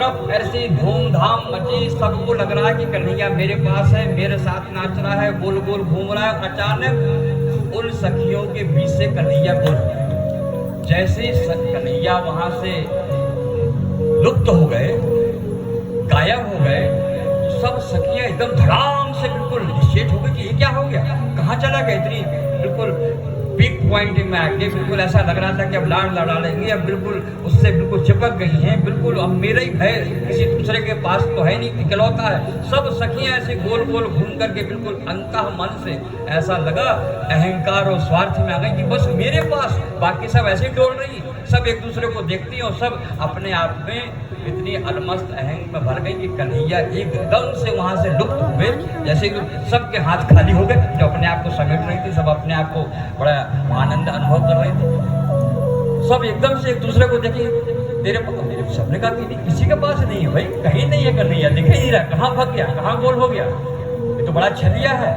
ऐसी धूमधाम मची, सबको लग रहा है कि कन्हैया मेरे पास है, मेरे साथ नाच रहा है, गोल गोल घूम रहा है। अचानक उन सखियों के बीच से कन्हैया बोल, जैसे कन्हैया वहां से लुप्त हो गए, गायब हो गए, सब सखियां एकदम धड़ाम से बिल्कुल निश्चेत हो गई कि ये क्या हो गया, कहाँ चला गया। इतनी बिल्कुल पीक पॉइंट में आके बिल्कुल ऐसा लग रहा था कि अब लाड़ लड़ा लेंगे, अब बिल्कुल उससे बिल्कुल चिपक गई हैं, बिल्कुल अब मेरा ही भय, किसी दूसरे के पास तो है नहीं, इकलौता है। सब सखियां ऐसे गोल गोल घूम करके बिल्कुल अंतः मन से ऐसा लगा, अहंकार और स्वार्थ में आ गई कि बस मेरे पास, बाकी सब ऐसे ही डोल रही, सब एक दूसरे को देखती हैं और सब अपने आप में इतनी अलमस्त अहंग में भर गई कि कन्हैया एकदम से वहां से लुप्त हुए, जैसे कि सबके हाथ खाली हो गए, जो अपने आप को समेट रही थी, सब अपने आप को बड़ा आनंद अनुभव कर रहे थे। सब एकदम से एक दूसरे को देखे, तेरे सबने कहा कि किसी के पास नहीं है भाई, कहीं नहीं है कन्हैया, दिख ही नहीं रहा, कहाँ भाग गया, कहाँ गोल हो गया, ये तो बड़ा छलिया है।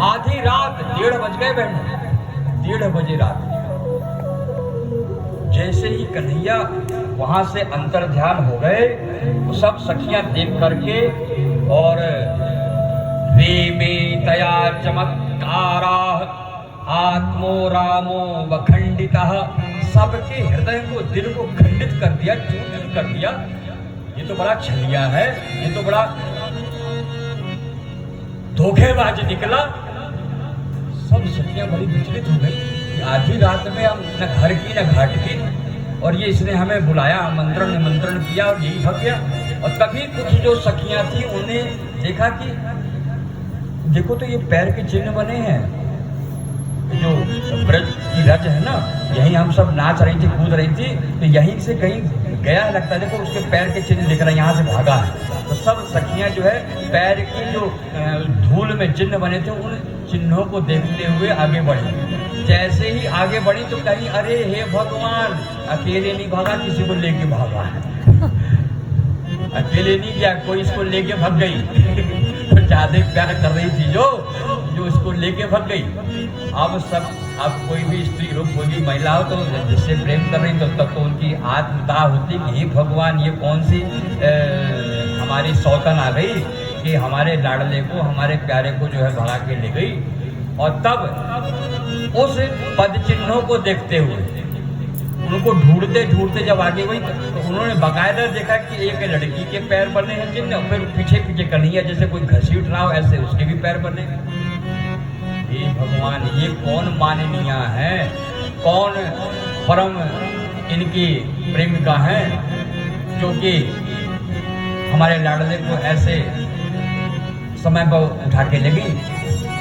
आधी रात 1:30 बज गए बहन, 1:30 बजे रात। जैसे ही कन्हैया वहां से अंतर ध्यान हो गए, तो सब सखियां देख करके और वे में तया चमत्कारा आत्मो रामो वखंडितः, सबके हृदय को, दिल को खंडित कर दिया, चूर्ण कर दिया। ये तो बड़ा छलिया है, ये तो बड़ा धोखेबाज निकला। सब सखियां बड़ी विचलित हो गई, आधी रात में हम न घर की न घाट की, और ये इसने हमें बुलाया, आमंत्रण निमंत्रण किया और यही भाग गया। और तभी कुछ जो सखियां थी उन्हें देखा कि देखो तो ये पैर के चिन्ह बने हैं, जो ब्रज की रज है ना, यहीं हम सब नाच रही थी, कूद रही थी, तो यहीं से कहीं गया लगता है, देखो उसके पैर के चिन्ह दिख रहे हैं, यहाँ से भागा है। तो सब सखियां जो है पैर की जो धूल में चिन्ह बने थे, उन चिन्हों को देखते हुए आगे बढ़ी। जैसे ही आगे बढ़ी तो कहीं अरे हे भगवान, अकेले नहीं भागा, किसी को लेके भागा है। अकेले नहीं गया, कोई इसको लेके भाग गई। तो ज्यादा प्यार कर रही थी जो इसको लेके भाग गई। अब कोई भी स्त्री हो, कोई भी महिला हो, तो जिससे प्रेम कर रही, तो तब तो उनकी आत्मदाह होती कि हे भगवान, ये कौन सी हमारी सौतन आ गई कि हमारे लाडले को, हमारे प्यारे को जो है भगा के ले गई। और तब उस पद चिन्हों को देखते हुए, उनको ढूंढते ढूंढते जब आगे गई, तो उन्होंने बाकायदा देखा कि एक लड़की के पैर बने हैं चिन्ह, और फिर पीछे पीछे कन्हैया जैसे कोई घसीट रहा हो, ऐसे उसके भी पैर बने। हे भगवान, ये कौन माननीय है, कौन परम इनकी प्रेमिका है, जो कि हमारे लाडले को ऐसे समय पर उठा के ले गई।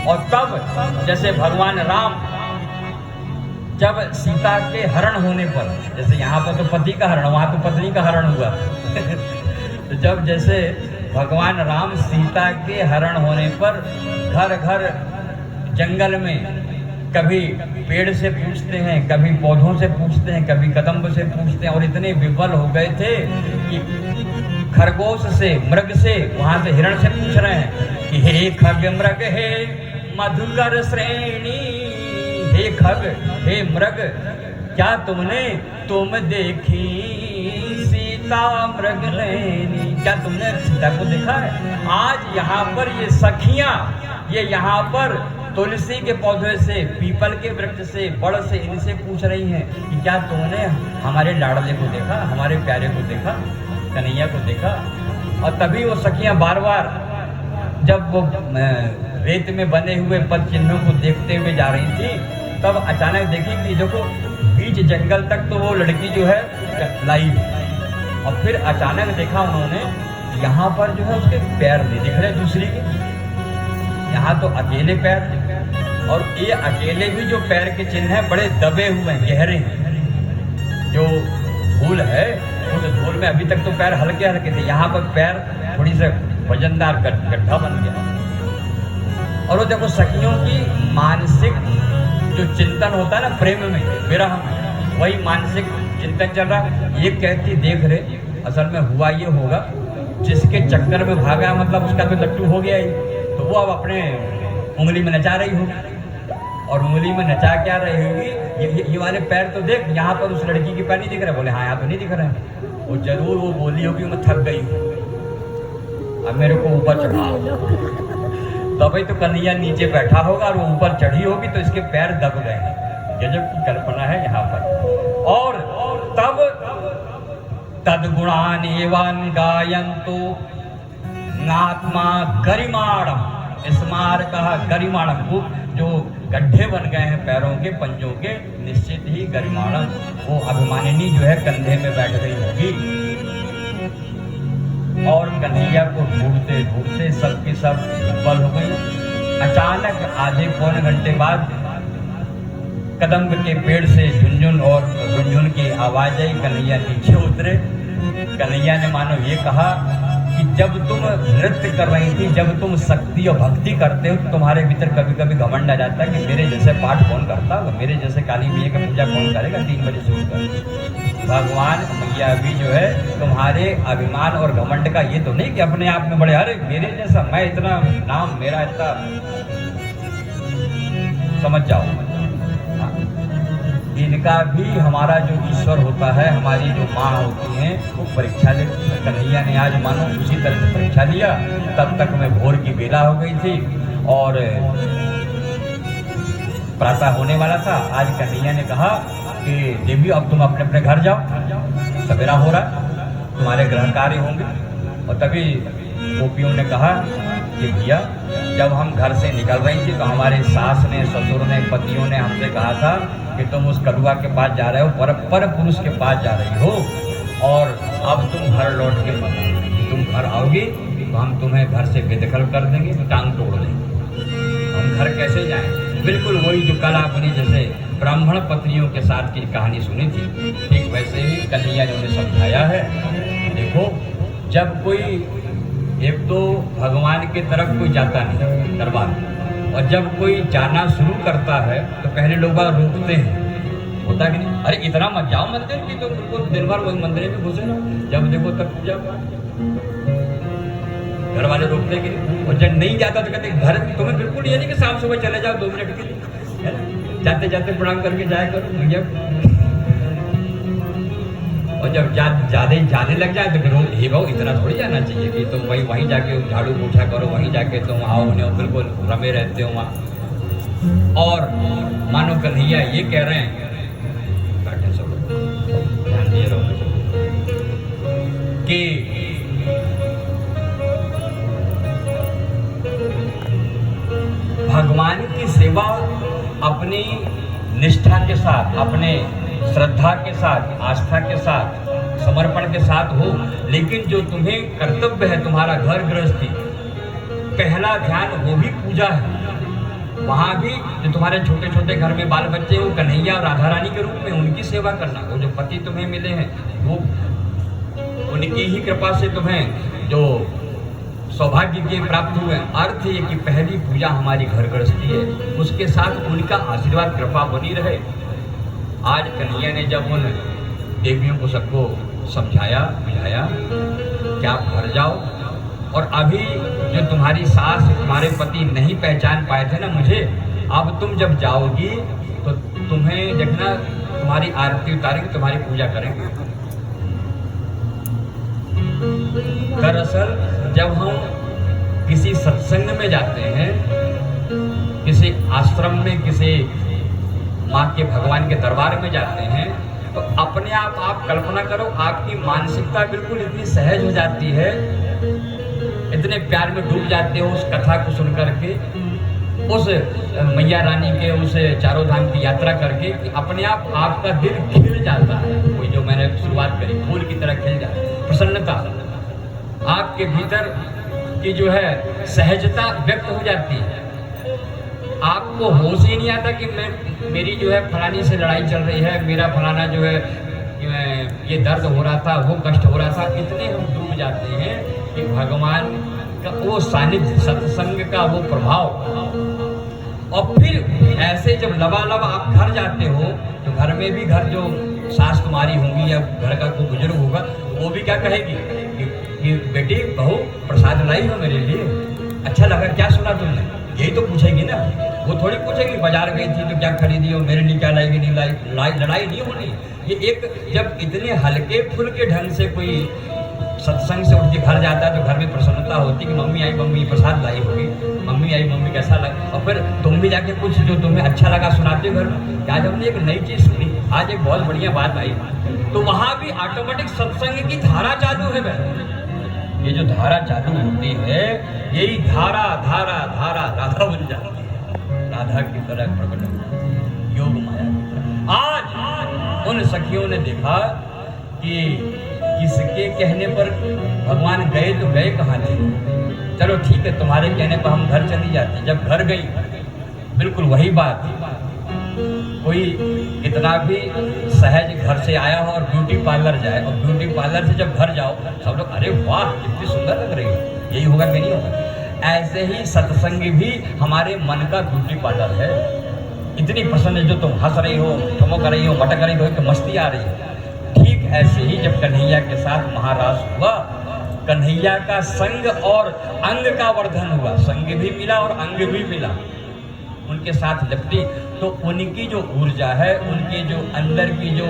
और तब जैसे भगवान राम जब सीता के हरण होने पर, जैसे यहाँ पर तो पति का हरण, वहाँ तो पत्नी का हरण हुआ तो जब जैसे भगवान राम सीता के हरण होने पर घर घर जंगल में कभी पेड़ से पूछते हैं, कभी पौधों से पूछते हैं, कभी कदम्ब से पूछते हैं, और इतने विफल हो गए थे कि खरगोश से, मृग से, वहां से हिरण से पूछ रहे हैं कि हे खग मृग हे मधुकर श्रेणी, हे खग हे मृग, क्या तुम देखी सीता मृग नैनी, क्या तुमने सीता को देखा है। आज यहाँ पर ये सखियां, ये यहाँ पर तुलसी के पौधे से, पीपल के वृक्ष से, बड़ से, इनसे पूछ रही हैं कि क्या तुमने हमारे लाडले को देखा, हमारे प्यारे को देखा, कन्हैया को देखा। और तभी वो सखियां बार बार जब वो रेत में बने हुए पद चिन्हों को देखते हुए जा रही थी, तब अचानक देखी कि देखो बीच जंगल तक तो वो लड़की जो है लाई, और फिर अचानक देखा उन्होंने यहाँ पर जो है उसके पैर नहीं दिख रहे दूसरी के, यहाँ तो अकेले पैर, और ये अकेले भी जो पैर के चिन्ह हैं बड़े दबे हुए हैं, गहरे हैं। जो धूल है उस धूल में अभी तक तो पैर हल्के हल्के थे, यहाँ पर पैर थोड़ी से वजनदार गड्ढा बन गया। और वो देखो सखियों की मानसिक जो चिंतन होता है ना प्रेम में, विरह में, वही मानसिक चिंतन चल रहा। ये कहती देख रहे, असल में हुआ ये होगा, जिसके चक्कर में भागा मतलब उसका तो लट्टू हो गया ही, तो वो अब अपने उंगली में नचा रही होगी। और उंगली में नचा क्या रही होगी, ये वाले पैर तो देख, यहाँ पर उस लड़की के पैर नहीं दिख रहे, बोले हाँ यहाँ तो नहीं दिख रहे हैं। वो जरूर वो बोली होगी मैं थक गई हूँ, अब मेरे को ऊपर चढ़ाओ। तभी तो कन्हैया नीचे बैठा होगा और वो ऊपर चढ़ी होगी तो इसके पैर दब गए हैं। गजब की कल्पना है यहाँ पर। और तब तद्गुणान एवं गायन्तु नात्मा गरिमाणम, स्मार कहा गरिमाणम को, जो गड्ढे बन गए हैं पैरों के पंजों के, निश्चित ही गरिमाणम, वो अभिमानिनी जो है कंधे में बैठ गई होगी। और कन्हैया को ढूंढते ढूंढते सबकी सब विफल हो गई। अचानक आधे पौने घंटे बाद कदम्ब के पेड़ से झुनझुन और झुनझुन की आवाज आई। कन्हैया नीचे उतरे। कन्हैया ने मानो ये कहा कि जब तुम नृत्य कर रही थी, जब तुम शक्ति और भक्ति करते हो तो तुम्हारे भीतर कभी कभी घमंड आ जाता है कि मेरे जैसे पाठ कौन करता होगा, मेरे जैसे काली मैया की पूजा कौन करेगा 3 बजे शुरू कर। भगवान मैया भी जो है तुम्हारे अभिमान और घमंड का ये तो नहीं कि अपने आप में बड़े, अरे मेरे जैसा, मैं इतना नाम, मेरा इतना, समझ जाओ। इनका भी हमारा जो ईश्वर होता है, हमारी जो माँ होती हैं, वो परीक्षा लेती है। कन्हैया ने आज मानो उसी तरह से परीक्षा लिया। तब तक में भोर की बेला हो गई थी और प्रातः होने वाला था। आज कन्हैया ने कहा कि देवी अब तुम अपने अपने घर जाओ, सवेरा हो रहा, तुम्हारे गृह कार्य होंगे। और तभी गोपियों ने कहा कि भैया जब हम घर से निकल रही थी तो हमारे सास ने, ससुर ने, पतियों ने हमसे कहा था कि तुम उस कड़ुआ के पास जा रहे हो, पर पुरुष के पास जा रही हो, और अब तुम घर लौट के मत आओ। तुम घर आओगे तो हम तुम्हें घर से बेदखल कर देंगे, टांग तोड़ देंगे। हम घर कैसे जाएं? बिल्कुल वही जो कल आपने जैसे ब्राह्मण पत्नियों के साथ की कहानी सुनी थी, ठीक वैसे ही कन्हैया ने उन्हें समझाया है। देखो, जब कोई, एक तो भगवान की तरफ कोई जाता नहीं दरबार, और जब कोई जाना शुरू करता है तो पहले लोग रोकते हैं, होता कि नहीं, अरे इतना मत जाओ मंदिर की, तो बिल्कुल दिन भर वही मंदिर में घुसे रहो, जब देखो तब पूजा। घर वाले रोकते कि नहीं, और जब नहीं जाता तो कहते घर, तुम्हें बिल्कुल ये नहीं कि शाम सुबह चले जाओ 2 मिनट के लिए, जाते जाते प्रणाम करके जाया करो भैया। और जब ज्यादा जाने लग जाए तो फिर हे भाव इतना थोड़ी जाना चाहिए कि तुम वहीं जाके झाड़ू पोछा करो, वहीं जाके तुम आओ नहीं, बिल्कुल रमे रहते हो वहाँ। और मानो कन्हैया ये कह रहे हैं, बैठे सब ध्यान दिए रहो, कि भगवान की सेवा अपनी निष्ठा के साथ, अपने श्रद्धा के साथ, आस्था के साथ, समर्पण के साथ हो, लेकिन जो तुम्हें कर्तव्य है, तुम्हारा घर गृहस्थी, पहला ध्यान वो भी पूजा है। वहाँ भी जो तुम्हारे छोटे छोटे घर में बाल बच्चे हैं, वो कन्हैया और राधा रानी के रूप में उनकी सेवा करना। वो जो पति तुम्हें मिले हैं, वो उनकी ही कृपा से तुम्हें जो सौभाग्य के प्राप्त हुए। अर्थ ये कि पहली पूजा हमारी घर गृहस्थी है, उसके साथ उनका आशीर्वाद कृपा बनी रहे। आज कन्हैया ने जब उन देवियों को सबको समझाया, बुझाया कि आप घर जाओ, और अभी जो तुम्हारी सास, तुम्हारे पति नहीं पहचान पाए थे ना मुझे, अब तुम जब जाओगी तो तुम्हें देखना, तुम्हारी आरती उतारेंगे, तुम्हारी पूजा करेंगे। दरअसल जब हम किसी सत्संग में जाते हैं, किसी आश्रम में, किसी माँ के भगवान के दरबार में जाते हैं, तो अपने आप कल्पना करो, आपकी मानसिकता बिल्कुल इतनी सहज हो जाती है, इतने प्यार में डूब जाते हो उस कथा को सुन करके, उस मैया रानी के उस चारों धाम की यात्रा करके, कि अपने आप आपका दिल खिल जाता है। वही जो मैंने शुरुआत करी, फूल की तरह खिल जाता है, प्रसन्नता आपके भीतर की जो है सहजता व्यक्त हो जाती है। आपको होश ही नहीं आता कि मेरी जो है फलानी से लड़ाई चल रही है, मेरा फलाना जो है ये दर्द हो रहा था, वो कष्ट हो रहा था। इतने हम डूब जाते हैं कि भगवान का वो सानिध्य, सत्संग का वो प्रभाव। और फिर ऐसे जब लबालब आप घर जाते हो तो घर में भी, घर जो सास तुम्हारी होंगी या घर का कोई बुजुर्ग होगा, वो भी क्या कहेगी कि बेटी बहू प्रसाद लाई हो मेरे लिए, अच्छा लगा, क्या सुना तुमने, यही तो पूछेगी ना, वो थोड़ी पूछेगी बाजार गई थी तो क्या खरीदी और मेरे लिए क्या लाएगी नहीं लाई, लड़ाई नहीं होनी। ये एक जब इतने हल्के फुल्के ढंग से कोई सत्संग से उठ के घर जाता है तो घर में प्रसन्नता होती कि मम्मी आई, मम्मी प्रसाद लाई होगी, मम्मी आई, मम्मी कैसा लगा, और फिर तुम भी जाके कुछ जो तुम्हें अच्छा लगा सुनाते हो घर में कि आज हमने एक नई चीज सुनी, आज एक बहुत बढ़िया बात आई, तो वहां भी ऑटोमेटिक सत्संग की धारा चालू है बहन। ये जो धारा चालू होती है, यही धारा धारा धारा राधा बन जाती है, राधा की तरह प्रकट होती है, योग माया की तरह। आज उन सखियों ने देखा कि किसके कहने पर भगवान गए तो गए कहाँ थे, चलो ठीक है तुम्हारे कहने पर हम घर चली जाती। जब घर गई बिल्कुल वही बात, कोई कितना भी सहज घर से आया हो और ब्यूटी पार्लर जाए, और ब्यूटी पार्लर से जब घर जाओ सब लोग अरे वाह कितनी सुंदर लग रही है, यही होगा कि नहीं होगा। ऐसे ही सत्संग भी हमारे मन का ब्यूटी पार्लर है। इतनी पसंद है जो तुम हंस रही हो, ठुमक रही हो, मटक रही हो तो मस्ती आ रही है। ठीक ऐसे ही जब कन्हैया के साथ महाराज हुआ, कन्हैया का संग और अंग का वर्धन हुआ, संग भी मिला और अंग भी मिला, उनके साथ लिपटी तो उनकी जो ऊर्जा है, उनके जो अंदर की जो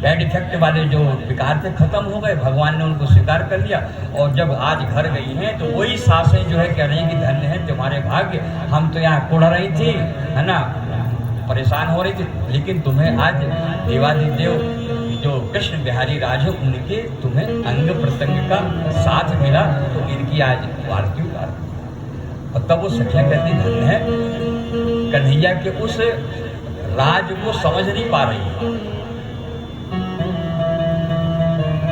बैड इफेक्ट वाले जो विकार थे खत्म हो गए, भगवान ने उनको स्वीकार कर लिया। और जब आज घर गई हैं तो वही सासें जो है कह रही हैं कि धन्य है तुम्हारे भाग्य, हम तो यहाँ कुढ़ रही थी है ना, परेशान हो रही थी, लेकिन तुम्हें आज देवादिदेव जो कृष्ण बिहारी राज है उनके तुम्हें अंग प्रत्यंग का साथ मिला, तो इनकी आज वार्ती उतार। और तब वो सखियां कहती धन्य है, कन्हैया के उस राज को समझ नहीं पा रही है।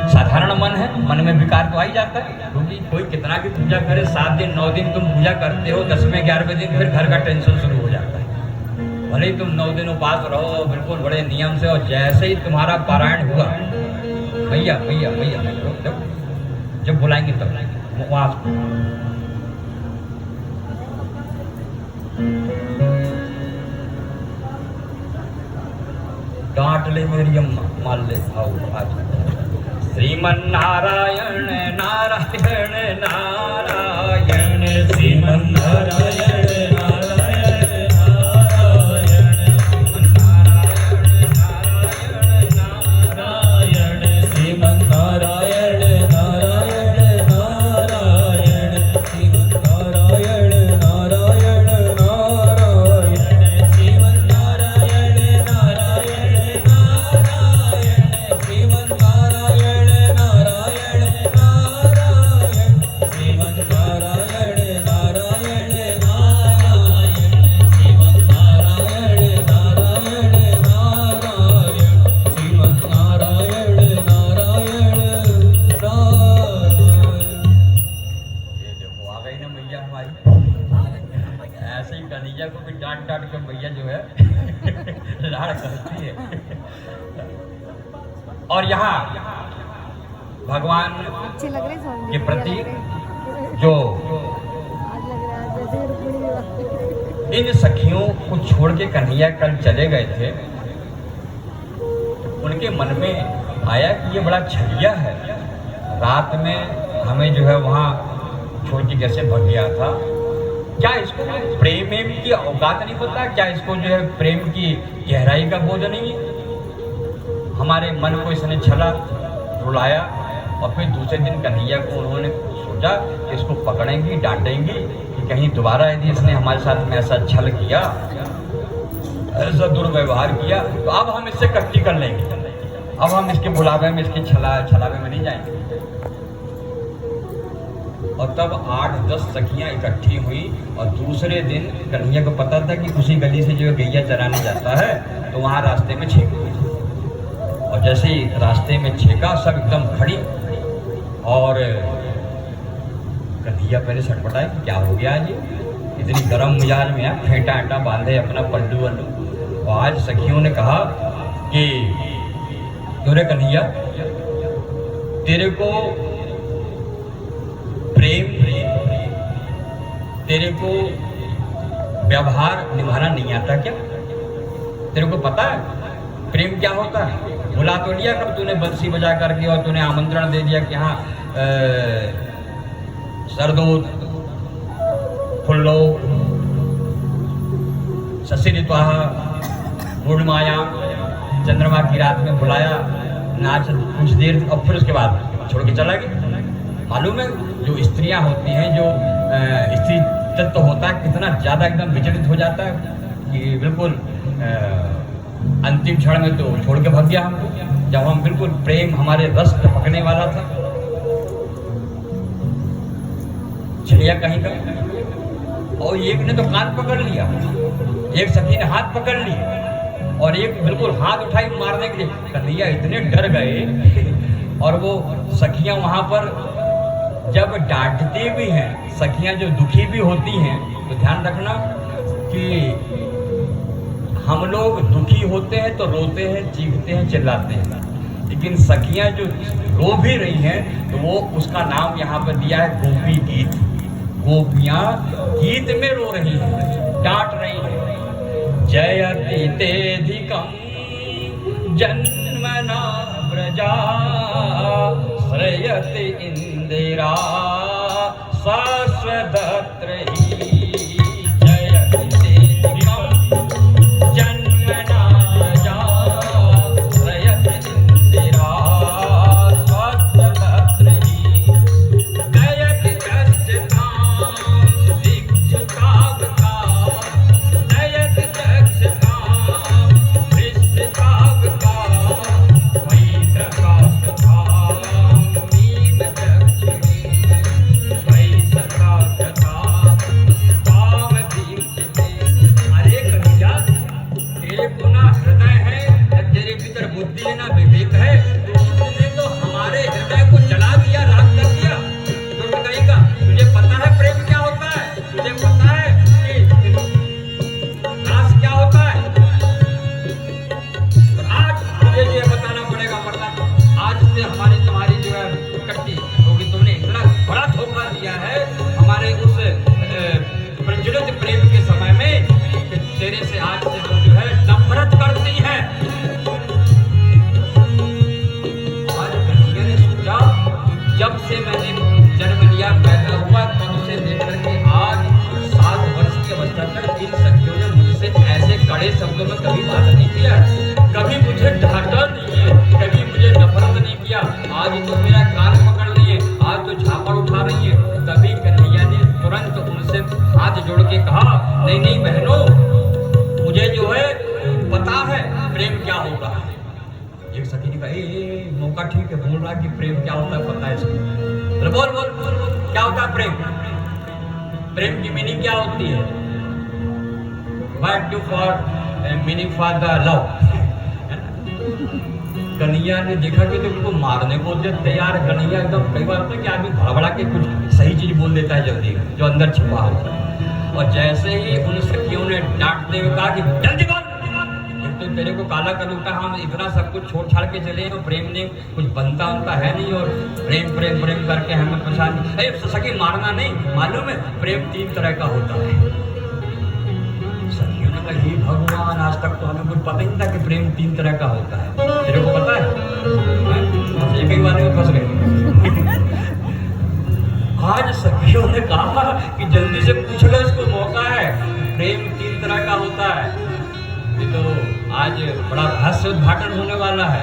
साधारण मन है, मन में विकार तो आ ही जाता है, क्योंकि कोई कितना भी पूजा करे, 7 दिन 9 दिन तुम पूजा करते हो, 10वें 11वें दिन फिर घर का टेंशन शुरू हो जाता है। भले ही तुम 9 दिन उपास रहो बिल्कुल बड़े नियम से, और जैसे ही तुम्हारा पारायण हुआ भैया भैया भैया जब बुलाएंगे तब उपवास डांट ले मेरी अम्मा, मान ले आओ आज श्रीमन नारायण नारायण नारायण श्रीमन नारायण नारायण नारायण श्रीमन नारायण नारायण नारायण श्रीमन नारायण नारायण नारायण श्रीमन नारायण नारायण नारायण श्रीमन नारायण नारायण नारायण श्रीमन नारायण नारायण नारायण श्रीमन नारायण नारायण नारायण श्रीमन नारायण नारायण नारायण। ये देखो आ गई ना मैया हमारी, ऐसे ही कन्हैया को भी डांट डांट के मैया जो है लाड़ करती है। और यहाँ भगवान अच्छे लग रहे हैं के प्रति जो आज लग रहा है जैसे रुक्मिणी विवाह। इन सखियों को छोड़ के कन्हैया कल चले गए थे, उनके मन में आया कि ये बड़ा छलिया है, रात में हमें जो है वहाँ छोड़ के कैसे भग गया था, क्या इसको प्रेम की औकात नहीं पता, क्या इसको जो है प्रेम की गहराई का बोध नहीं है। हमारे मन को इसने छला रुलाया, और फिर दूसरे दिन कन्हैया को उन्होंने सोचा कि इसको पकड़ेंगी, डांटेंगी कि कहीं दोबारा यदि इसने हमारे साथ में ऐसा छल किया, ऐसा दुर्व्यवहार किया, तो अब हम इससे कट्टी कर लेंगे, अब हम इसके बुलावे में, इसके छलावे में नहीं जाएंगे। और तब 8-10 सखियां इकट्ठी हुई, और दूसरे दिन कन्हैया को पता था कि उसी गली से जो गैया चराने जाता है, तो वहाँ रास्ते में छेक हुई, और जैसे ही रास्ते में छेका सब एकदम खड़ी, और कन्हैया पहले सटपटाए कि क्या हो गया आज, इतनी गर्म मिजाज में है, फेंटा आटा बांधे अपना पल्लू वल्लू। और आज सखियों ने कहा कि तुरे कन्हैया तेरे को प्रेम, तेरे को व्यवहार निभाना नहीं आता क्या, तेरे को पता है प्रेम क्या होता है। बुला तो लिया कब तूने बंसी बजा करके, और तूने आमंत्रण दे दिया कि हाँ सरदूत प्रफुल्लो शशिरित्वाः पूर्णिमायां चंद्रमा की रात में बुलाया, नाच कुछ देर और फिर उसके बाद छोड़ के चला गया। मालूम है जो स्त्रियां होती हैं, जो स्त्री तत्व होता है कितना ज़्यादा एकदम विचलित हो जाता है कि बिल्कुल अंतिम क्षण में तो छोड़ के भाग गया हमको, जब हम बिल्कुल प्रेम हमारे रस टपकने वाला था। चलिया कहीं का, और एक ने तो कान पकड़ लिया, एक सखी ने हाथ पकड़ लिया और एक बिल्कुल हाथ उठाई मारने के लिए। कन्हैया इतने डर गए। और वो सखियां वहां पर जब डांटती भी हैं, सखियां जो दुखी भी होती हैं, तो ध्यान रखना कि हम लोग दुखी होते हैं तो रोते हैं, चीखते हैं, चिल्लाते हैं, लेकिन सखियां जो रो भी रही हैं तो वो उसका नाम यहाँ पर दिया है गोपी गीत। गोपियां गीत में रो रही हैं, डांट रही हैं। जयति तेधिकं जन्मना प्रजा श्रयति इंदिरा शाश्वतत्रयी। जयति तेधिकं जन्मना प्रजा श्रयति इंदिरा शाश्वतत्रयी। जयति दक्षतां दिक्षुतावता जयति बुद्धि है ना विवेक है, तो उसने तो हमारे हृदय को जला दिया, राख कर दिया। तो कहेगा तुझे पता है प्रेम क्या होता है, तुझे पता है कि रास क्या होता है। तो आज तुझे ये बताना पड़ेगा, वरना आज से हमारी तुम्हारी जो है कट्टी, क्योंकि तुमने इतना बड़ा धोखा दिया है हमारे उस प्रज्वलित प्रेम के समय में कि तेरे से आज से हम जो है नफरत करती है। जब से मैंने जन्म लिया, पैदा हुआ, तब से लेकर के आज 7 वर्ष की अवस्था तक इन सखियों ने मुझसे ऐसे कड़े शब्दों में कभी बात नहीं किया, कभी मुझे डांटा नहीं है, कभी मुझे नफरत नहीं किया। आज तो मेरा कान पकड़ लिए, आज तो झापड़ उठा रही है। तभी कन्हैया ने तुरंत उनसे हाथ जोड़ के कहा, नहीं नहीं बहनों, मुझे जो है पता है प्रेम क्या होता है। एक सखी ने कहा, ए मौका ठीक है, बोल रहा कि प्रेम क्या होता है पता है इसको। बोल बोल क्या होता है प्रेम, प्रेम की मीनिंग क्या होती है। What do for meaning for the love. Kanhaiya ने देखा कि तो उनको मारने को तैयार। कन्हैया एकदम, कई बार होता है कि आदमी भड़बड़ा के कुछ सही चीज बोल देता है जल्दी, जो अंदर छिपा होता है। और जैसे ही उन सखियों ने डांटते हुए कहा कि जल्दी बोल, तो तेरे को काला कर लूटा, हम इतना सब कुछ छोड़ छाड़ के चले, तो प्रेम ने कुछ बनता उनका है नहीं, और प्रेम प्रेम प्रेम करके हमें परेशान। अरे सखी मारना नहीं, मालूम है प्रेम 3 तरह का होता है। सखियों ने कहा, हे भगवान, आज तक तो हमें कुछ पता ही नहीं था कि प्रेम 3 तरह का होता है, तेरे को पता है? एक ही बारे में फंस गए। आज सखियों ने कहा कि जल्दी से पूछ लो, इसको मौका है, प्रेम 3 तरह का होता है। तो आज बड़ा रहस्य उद्घाटन होने वाला है।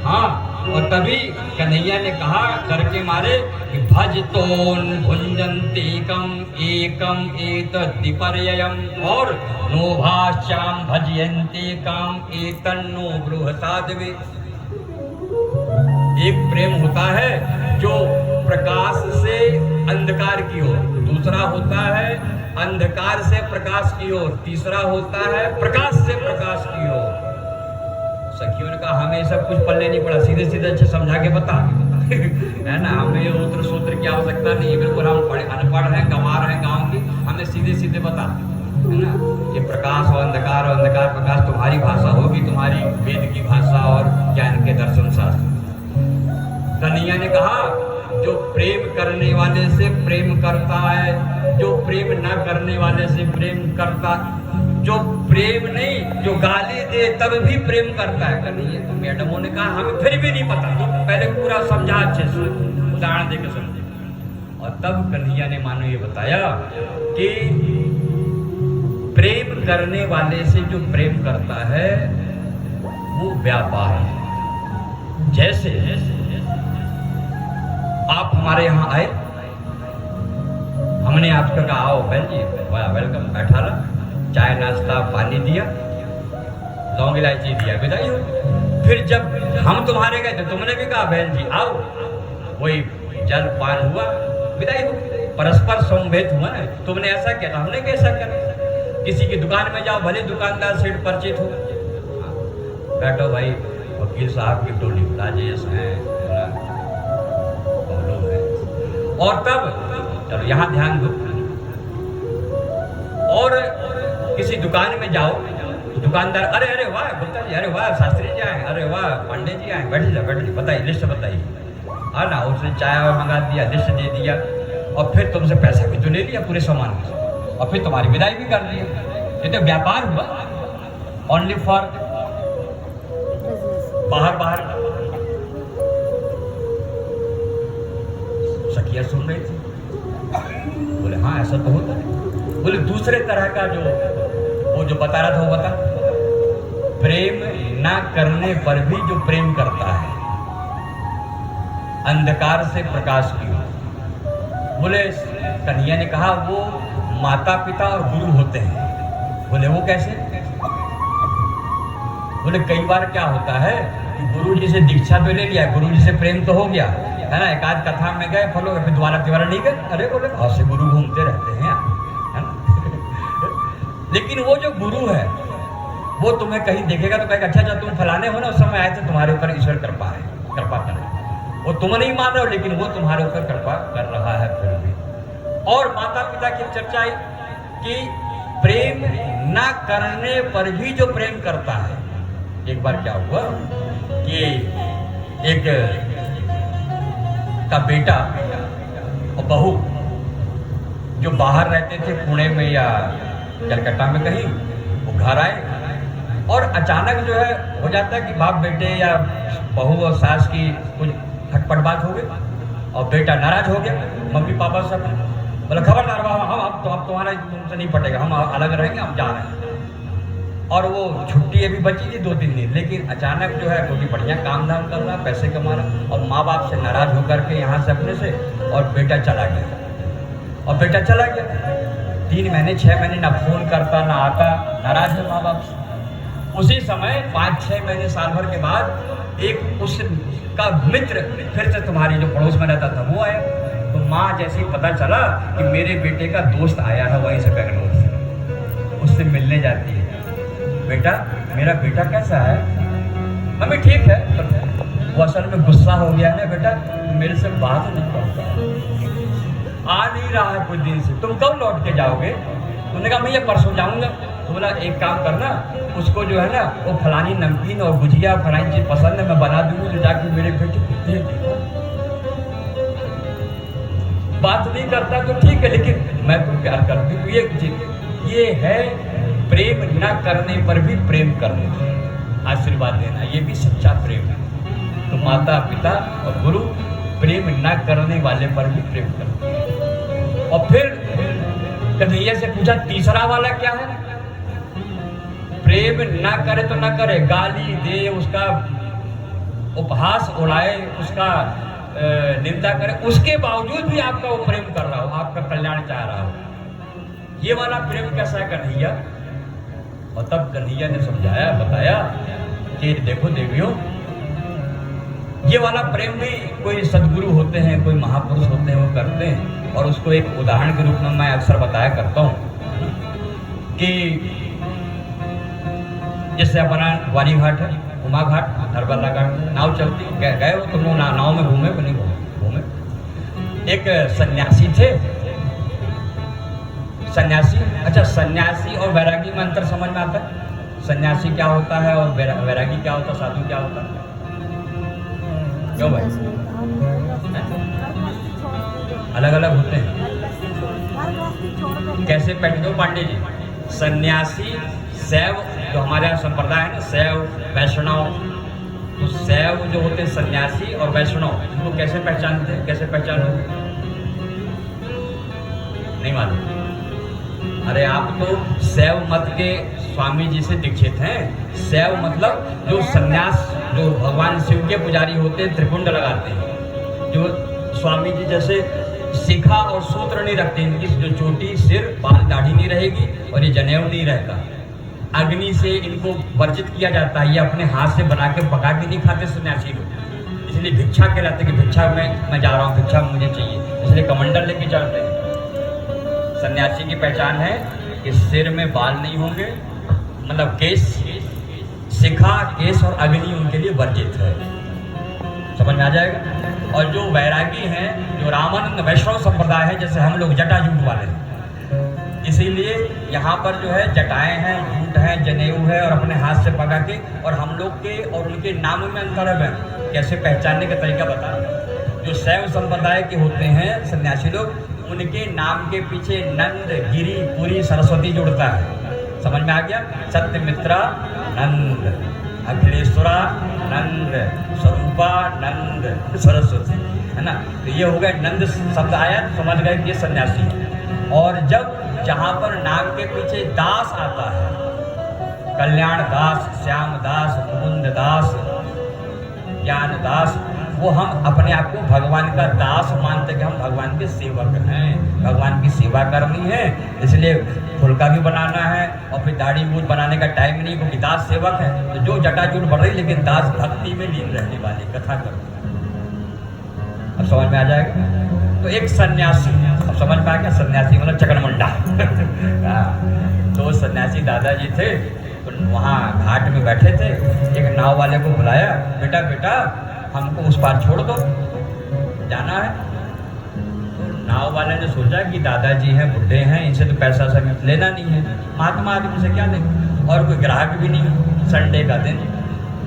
हाँ, और तभी कन्हैया ने कहा करके मारे कि भज तोन भुंजंतीकम एकम एतद्विपर्ययम और नोभाश्याम भजयंतीकम एतन्नो बृहसादवे। एक प्रेम होता है जो प्रकाश से अंधकार की ओर, दूसरा होता है अंधकार से प्रकाश की ओर, तीसरा होता है प्रकाश से प्रकाश की ओर। सखियों ने कहा, हमें सब कुछ पल्ले नहीं पड़ा, सीधे सीधे अच्छे समझा के बता। है ना, हमें उत्तर सूत्र की आवश्यकता नहीं है, बिल्कुल हम अनपढ़ हैं, गंवार हैं गांव की, हमें सीधे सीधे बता। है ना, ये प्रकाश और अंधकार प्रकाश तुम्हारी भाषा होगी, तुम्हारी वेद की भाषा और ज्ञान के दर्शन शास्त्र। कन्हैया ने कहा, जो प्रेम करने वाले से प्रेम करता है, जो प्रेम ना करने वाले से प्रेम करता, जो प्रेम नहीं, जो गाली दे तब भी प्रेम करता है। कन्हैया तो मैडमों ने कहा, हमें फिर भी नहीं पता, तो पहले पूरा समझा अच्छे से, उदाहरण देकर समझे। और तब कन्हैया ने मानो ये बताया कि प्रेम करने वाले से जो प्रेम करता है वो व्यापार है। जैसे आप हमारे यहाँ आए, हमने आपका कहा आओ बहन जी, वेलकम, बैठा ला, चाय नाश्ता पानी दिया, लौंग इलायची दिया, विदाई हो। फिर जब हम तुम्हारे गए तो तुमने भी कहा बहन जी आओ, वही जल पान हुआ, विदाई हो, परस्पर संभेद हुआ ना। तुमने ऐसा किया था, हमने कैसा किया। किसी की दुकान में जाओ, भले दुकानदार से परिचित हो, बैठो भाई, वकील साहब की टोली, राजेश हैं, और तब चलो यहाँ ध्यान दो। और किसी दुकान में जाओ, दुकानदार अरे अरे वाह गुप्ता जी, अरे वाह शास्त्री जी आए, अरे वाह पांडे जी आए, बैठ जा, बताइए लिस्ट बताइए। हाँ ना, उसने चाय मंगा दिया, लिस्ट दे दिया, और फिर तुमसे पैसा भी तो ले लिया पूरे सामान में, और फिर तुम्हारी विदाई भी कर दी। ये तो व्यापार हुआ, ओनली फॉर बाहर। सखिया सुन रही थी, बोले हाँ ऐसा तो होता है। बोले दूसरे तरह का वो जो बता रहा था वो बता, प्रेम ना करने पर भी जो प्रेम करता है, अंधकार से प्रकाश की ओर। बोले कन्हैया ने कहा वो माता पिता और गुरु होते हैं। बोले वो कैसे? बोले कई बार क्या होता है कि गुरु जी से दीक्षा तो ले लिया, गुरु जी से प्रेम तो हो गया है ना, एकाध कथा में गए फॉलो, फिर दोबारा नहीं गए, अरे बोले बहुत से गुरु घूमते रहते हैं है ना। लेकिन वो जो गुरु है वो तुम्हें कहीं देखेगा तो कहेगा अच्छा तुम फलाने हो ना, उस समय आए थे, तुम्हारे ऊपर ईश्वर कृपा करे। वो तुम नहीं मान रहे हो लेकिन वो तुम्हारे ऊपर कृपा कर रहा है फिर भी। और माता पिता की चर्चा है कि प्रेम ना करने पर भी जो प्रेम करता है। एक बार क्या हुआ कि एक का बेटा और बहू जो बाहर रहते थे पुणे में या कलकत्ता में कहीं, वो घर आए और अचानक जो है हो जाता है कि बाप बेटे या बहू और सास की कुछ खटपट बात हो गई और बेटा नाराज हो गया। मम्मी पापा सब बोला खबरदार हम अब तुम्हारा तुमसे नहीं पटेगा, हम अलग रहेंगे, हम जा रहे हैं। और वो छुट्टी अभी बची थी 2-3 दिन, लेकिन अचानक जो है कोई बढ़िया काम धाम कर रहा, पैसे कमा रहा, और माँ बाप से नाराज होकर के यहाँ से अपने से, और बेटा चला गया। 3 महीने 6 महीने ना फोन करता ना आता, नाराज है माँ बाप से। उसी समय 5-6 महीने साल भर के बाद एक उसका मित्र फिर से तुम्हारी जो पड़ोस में रहता था वो आया। तो माँ जैसे ही पता चला कि मेरे बेटे का दोस्त आया है वहीं से बेंगलोर से, उससे मिलने जाती है। बेटा मेरा बेटा कैसा है? मम्मी ठीक है, वो असल में गुस्सा हो गया है बेटा, मेरे से बात नहीं करता, आ नहीं रहा है कुछ दिन से, तुम कब लौट के जाओगे? तुमने कहा मैं ये परसों जाऊंगा। तो बोला एक काम करना, उसको जो है ना वो फलानी नमकीन और गुजिया फलानी चीज पसंद है, मैं बना दूंगी, तो जाके मेरे बेटे को दे देगा। बात नहीं करता तो ठीक है, लेकिन मैं तो प्यार करती हूँ। ये है प्रेम न करने पर भी प्रेम करना, आशीर्वाद देना, ये भी सच्चा प्रेम है। तो माता पिता और गुरु प्रेम न करने वाले पर भी प्रेम करते। और फिर कन्हैया से पूछा तीसरा वाला क्या है? प्रेम ना करे तो ना करे, गाली दे, उसका उपहास उड़ाए, उसका निंदा करे, उसके बावजूद भी आपका वो प्रेम कर रहा हो, आपका कल्याण चाह रहा हो। ये वाला प्रेम कैसा है कन्हैया? और तब कन्हैया ने समझाया, बताया कि देखो देवियों, ये वाला प्रेम भी कोई सदगुरु होते हैं, कोई महापुरुष होते हैं, वो करते हैं। और उसको एक उदाहरण के रूप में मैं अक्सर बताया करता हूँ कि जैसे अपना ग्वारी घाट है, उमा घाट, नर्मदा घाट, नाव चलती, गए हो तुम लोग नाव में घूमे को नहीं घूमे? एक सन्यासी थे, सन्यासी, अच्छा सन्यासी और वैरागी में अंतर समझ में आता है? सन्यासी क्या होता है और वैरागी क्या होता है, साधु क्या होता है? क्यों भाई अलग अलग होते हैं? कैसे पहचानो पांडे जी? सन्यासी शैव जो हमारे यहाँ संप्रदाय है ना, शैव वैष्णव, तो शैव जो होते हैं सन्यासी और वैष्णव, इनको कैसे पहचानते हैं? कैसे पहचानो? नहीं मालूम? अरे आप तो शैव मत के स्वामी जी से दीक्षित हैं। शैव मतलब जो सन्यास, जो भगवान शिव के पुजारी होते हैं, त्रिपुंड लगाते हैं। जो स्वामी जी जैसे शिखा और सूत्र नहीं रखते, इनकी जो चोटी, सिर, बाल, दाढ़ी नहीं रहेगी और ये जनेऊ नहीं रहता। अग्नि से इनको वर्जित किया जाता है। ये अपने हाथ से बना के पका के नहीं खाते सन्यासी लोग, इसलिए भिक्षा कहलाते कि भिक्षा में मैं जा रहा हूँ, भिक्षा मुझे चाहिए, इसलिए कमंडल लेके चलते हैं। सन्यासी की पहचान है कि सिर में बाल नहीं होंगे, मतलब केस, शिखा, केस और अग्नि उनके लिए वर्जित है। समझ में आ जाएगा। और जो वैरागी हैं, जो रामानंद वैष्णव संप्रदाय है, जैसे हम लोग जटाजूट वाले हैं, इसीलिए यहाँ पर जो है जटाएं हैं, जूट है, जनेऊ है और अपने हाथ से पका के। और हम लोग के और उनके नाम में अंतर है। कैसे पहचानने का तरीका बता। जो शैव संप्रदाय के होते हैं सन्यासी लोग, उनके नाम के पीछे नंद, गिरी, पुरी, सरस्वती जुड़ता है। समझ में आ गया? सत्यमित्रा नंद, अखिलेश्वरा नंद, स्वरूपा नंद, सरस्वती, है ना। तो ये हो गया नंद शब्द आया, समझ गए कि ये सन्यासी है। और जब जहाँ पर नाम के पीछे दास आता है, कल्याण दास, श्याम दास, मुकुंद दास, ज्ञान दास, वो हम अपने आप को भगवान का दास मानते कि हम भगवान के सेवक हैं, भगवान की सेवा करनी है, इसलिए फुलका भी बनाना है और फिर दाढ़ी मूछ बनाने का टाइम नहीं, क्योंकि दास सेवक है। तो जो जटाजूट बढ़ रही, लेकिन दास भक्ति में लीन रहने वाली कथा करते। अब समझ में आ जाएगा। तो एक सन्यासी, अब समझ में आ गया, सन्यासी मतलब चकनमुंडा। तो सन्यासी दादाजी थे, तो वहाँ घाट में बैठे थे। एक नाव वाले को बुलाया, बेटा बेटा हमको उस पार छोड़ दो, जाना है। तो नाव वाले ने सोचा कि दादाजी हैं, बुढ़े हैं, इनसे तो पैसा सब लेना नहीं है, महात्मा आदमी से क्या लेंगे, और कोई ग्राहक भी नहीं, संडे का दिन।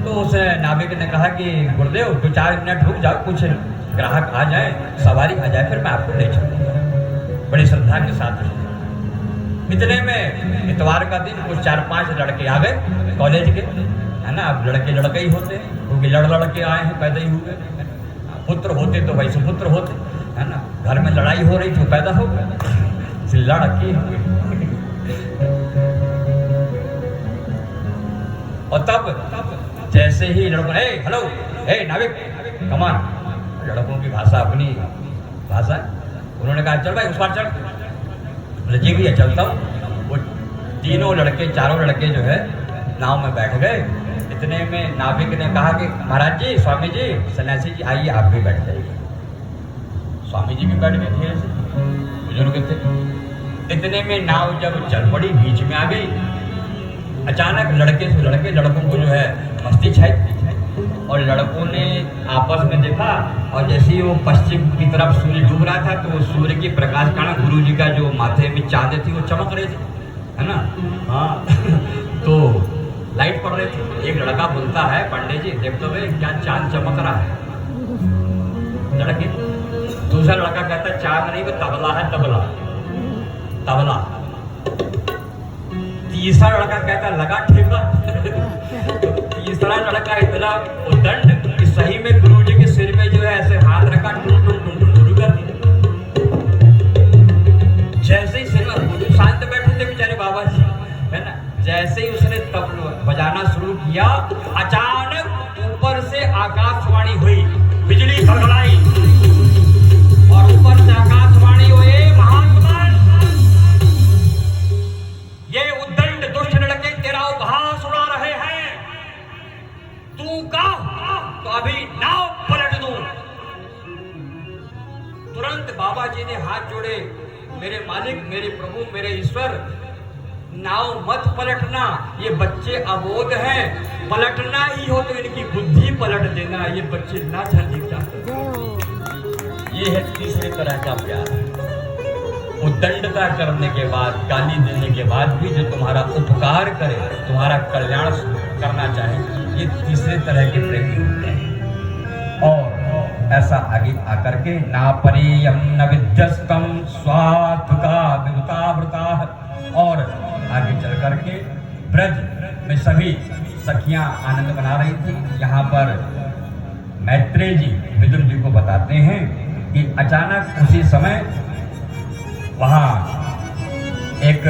तो उस नाविक ने कहा कि गुरुदेव 2-4 मिनट रुक जाओ, कुछ ग्राहक आ जाए, सवारी आ जाए, फिर मैं आपको ले चलूँगा। बड़ी श्रद्धा के साथ उसने। इतने में इतवार का दिन कुछ 4-5 लड़के आ गए कॉलेज के, है ना। अब लड़के लड़के ही होते हैं, क्योंकि लड़ के आए हैं, पैदा ही हुए। पुत्र होते तो वैसे पुत्र होते, है ना। घर में लड़ाई हो रही थी, पैदा हो गए, इसलिए लड़के हुए। और तब जैसे ही लड़कों, हे हेलो, हे नाविक, कमान, लड़कों की भाषा अपनी भाषा है। उन्होंने कहा चल भाई उस पार चल। बोले जी भैया चलता हूँ। वो तीनों लड़के, चारों लड़के जो है नाव में बैठ गए। इतने में नाविक ने कहा कि महाराज जी, स्वामी जी, सन्यासी जी, आइए आप भी बैठ जाइए। स्वामी जी भी बैठ गए, धीरे से, बुजुर्ग थे। इतने में नाव जब चल पड़ी, बीच में आ गई, अचानक लड़के से लड़के, लड़कों को जो है मस्ती छाई, और लड़कों ने आपस में देखा। और जैसे ही वो पश्चिम की तरफ सूर्य डूब रहा था, तो सूर्य के प्रकाश के कारण गुरु जी का जो माथे में चांद थी वो चमक रहे थे, है ना। हाँ तो लाइट पड़ रही थी। एक लड़का बोलता है, पंडित जी देख तो भाई क्या चांद चमक रहा है। लड़के, दूसरा लड़का कहता है चांद नहीं, वो तबला है, तबला तबला। तीसरा लड़का कहता है लगा ठेका। तीसरा लड़का इतना उद्दंड कि सही में गुरु जी के सिर में जो है ऐसे हाथ रखा, टूट टूट टूट टूट शुरू कर दिया। जैसे ही सिर में शांत बैठे थे बेचारे बाबा जी, है ना। जैसे ही उसने तबला बजाना शुरू किया, अचानक ऊपर से आकाशवाणी हुई, बिजली खड़खड़ाई, और ऊपर से आकाशवाणी हुई, महात्मा ये उद्दंड दुष्ट लड़के तेरा उपहास उड़ा रहे हैं, तू कहा तो अभी नाव पलट दूं। तुरंत बाबा जी ने हाथ जोड़े, मेरे मालिक, मेरे प्रभु, मेरे ईश्वर, नाव मत पलटना, ये बच्चे अबोध हैं, पलटना ही हो तो इनकी बुद्धि पलट देना, ये बच्चे ना जल्दी जाते। ये है तीसरे तरह का प्यार। उद्दंडता करने के बाद, गाली देने के बाद भी जो तुम्हारा उपकार करे, तुम्हारा कल्याण करना चाहे, ये तीसरे तरह के प्रेमी होते हैं। और ऐसा आगे आकर के ना परियम न विद्यस्तम स्वार्थ का विवतावृता, और आगे चल करके ब्रज में सभी सखियां आनंद मना रही थी। यहाँ पर मैत्रेय जी विदुर जी को बताते हैं कि अचानक उसी समय वहाँ एक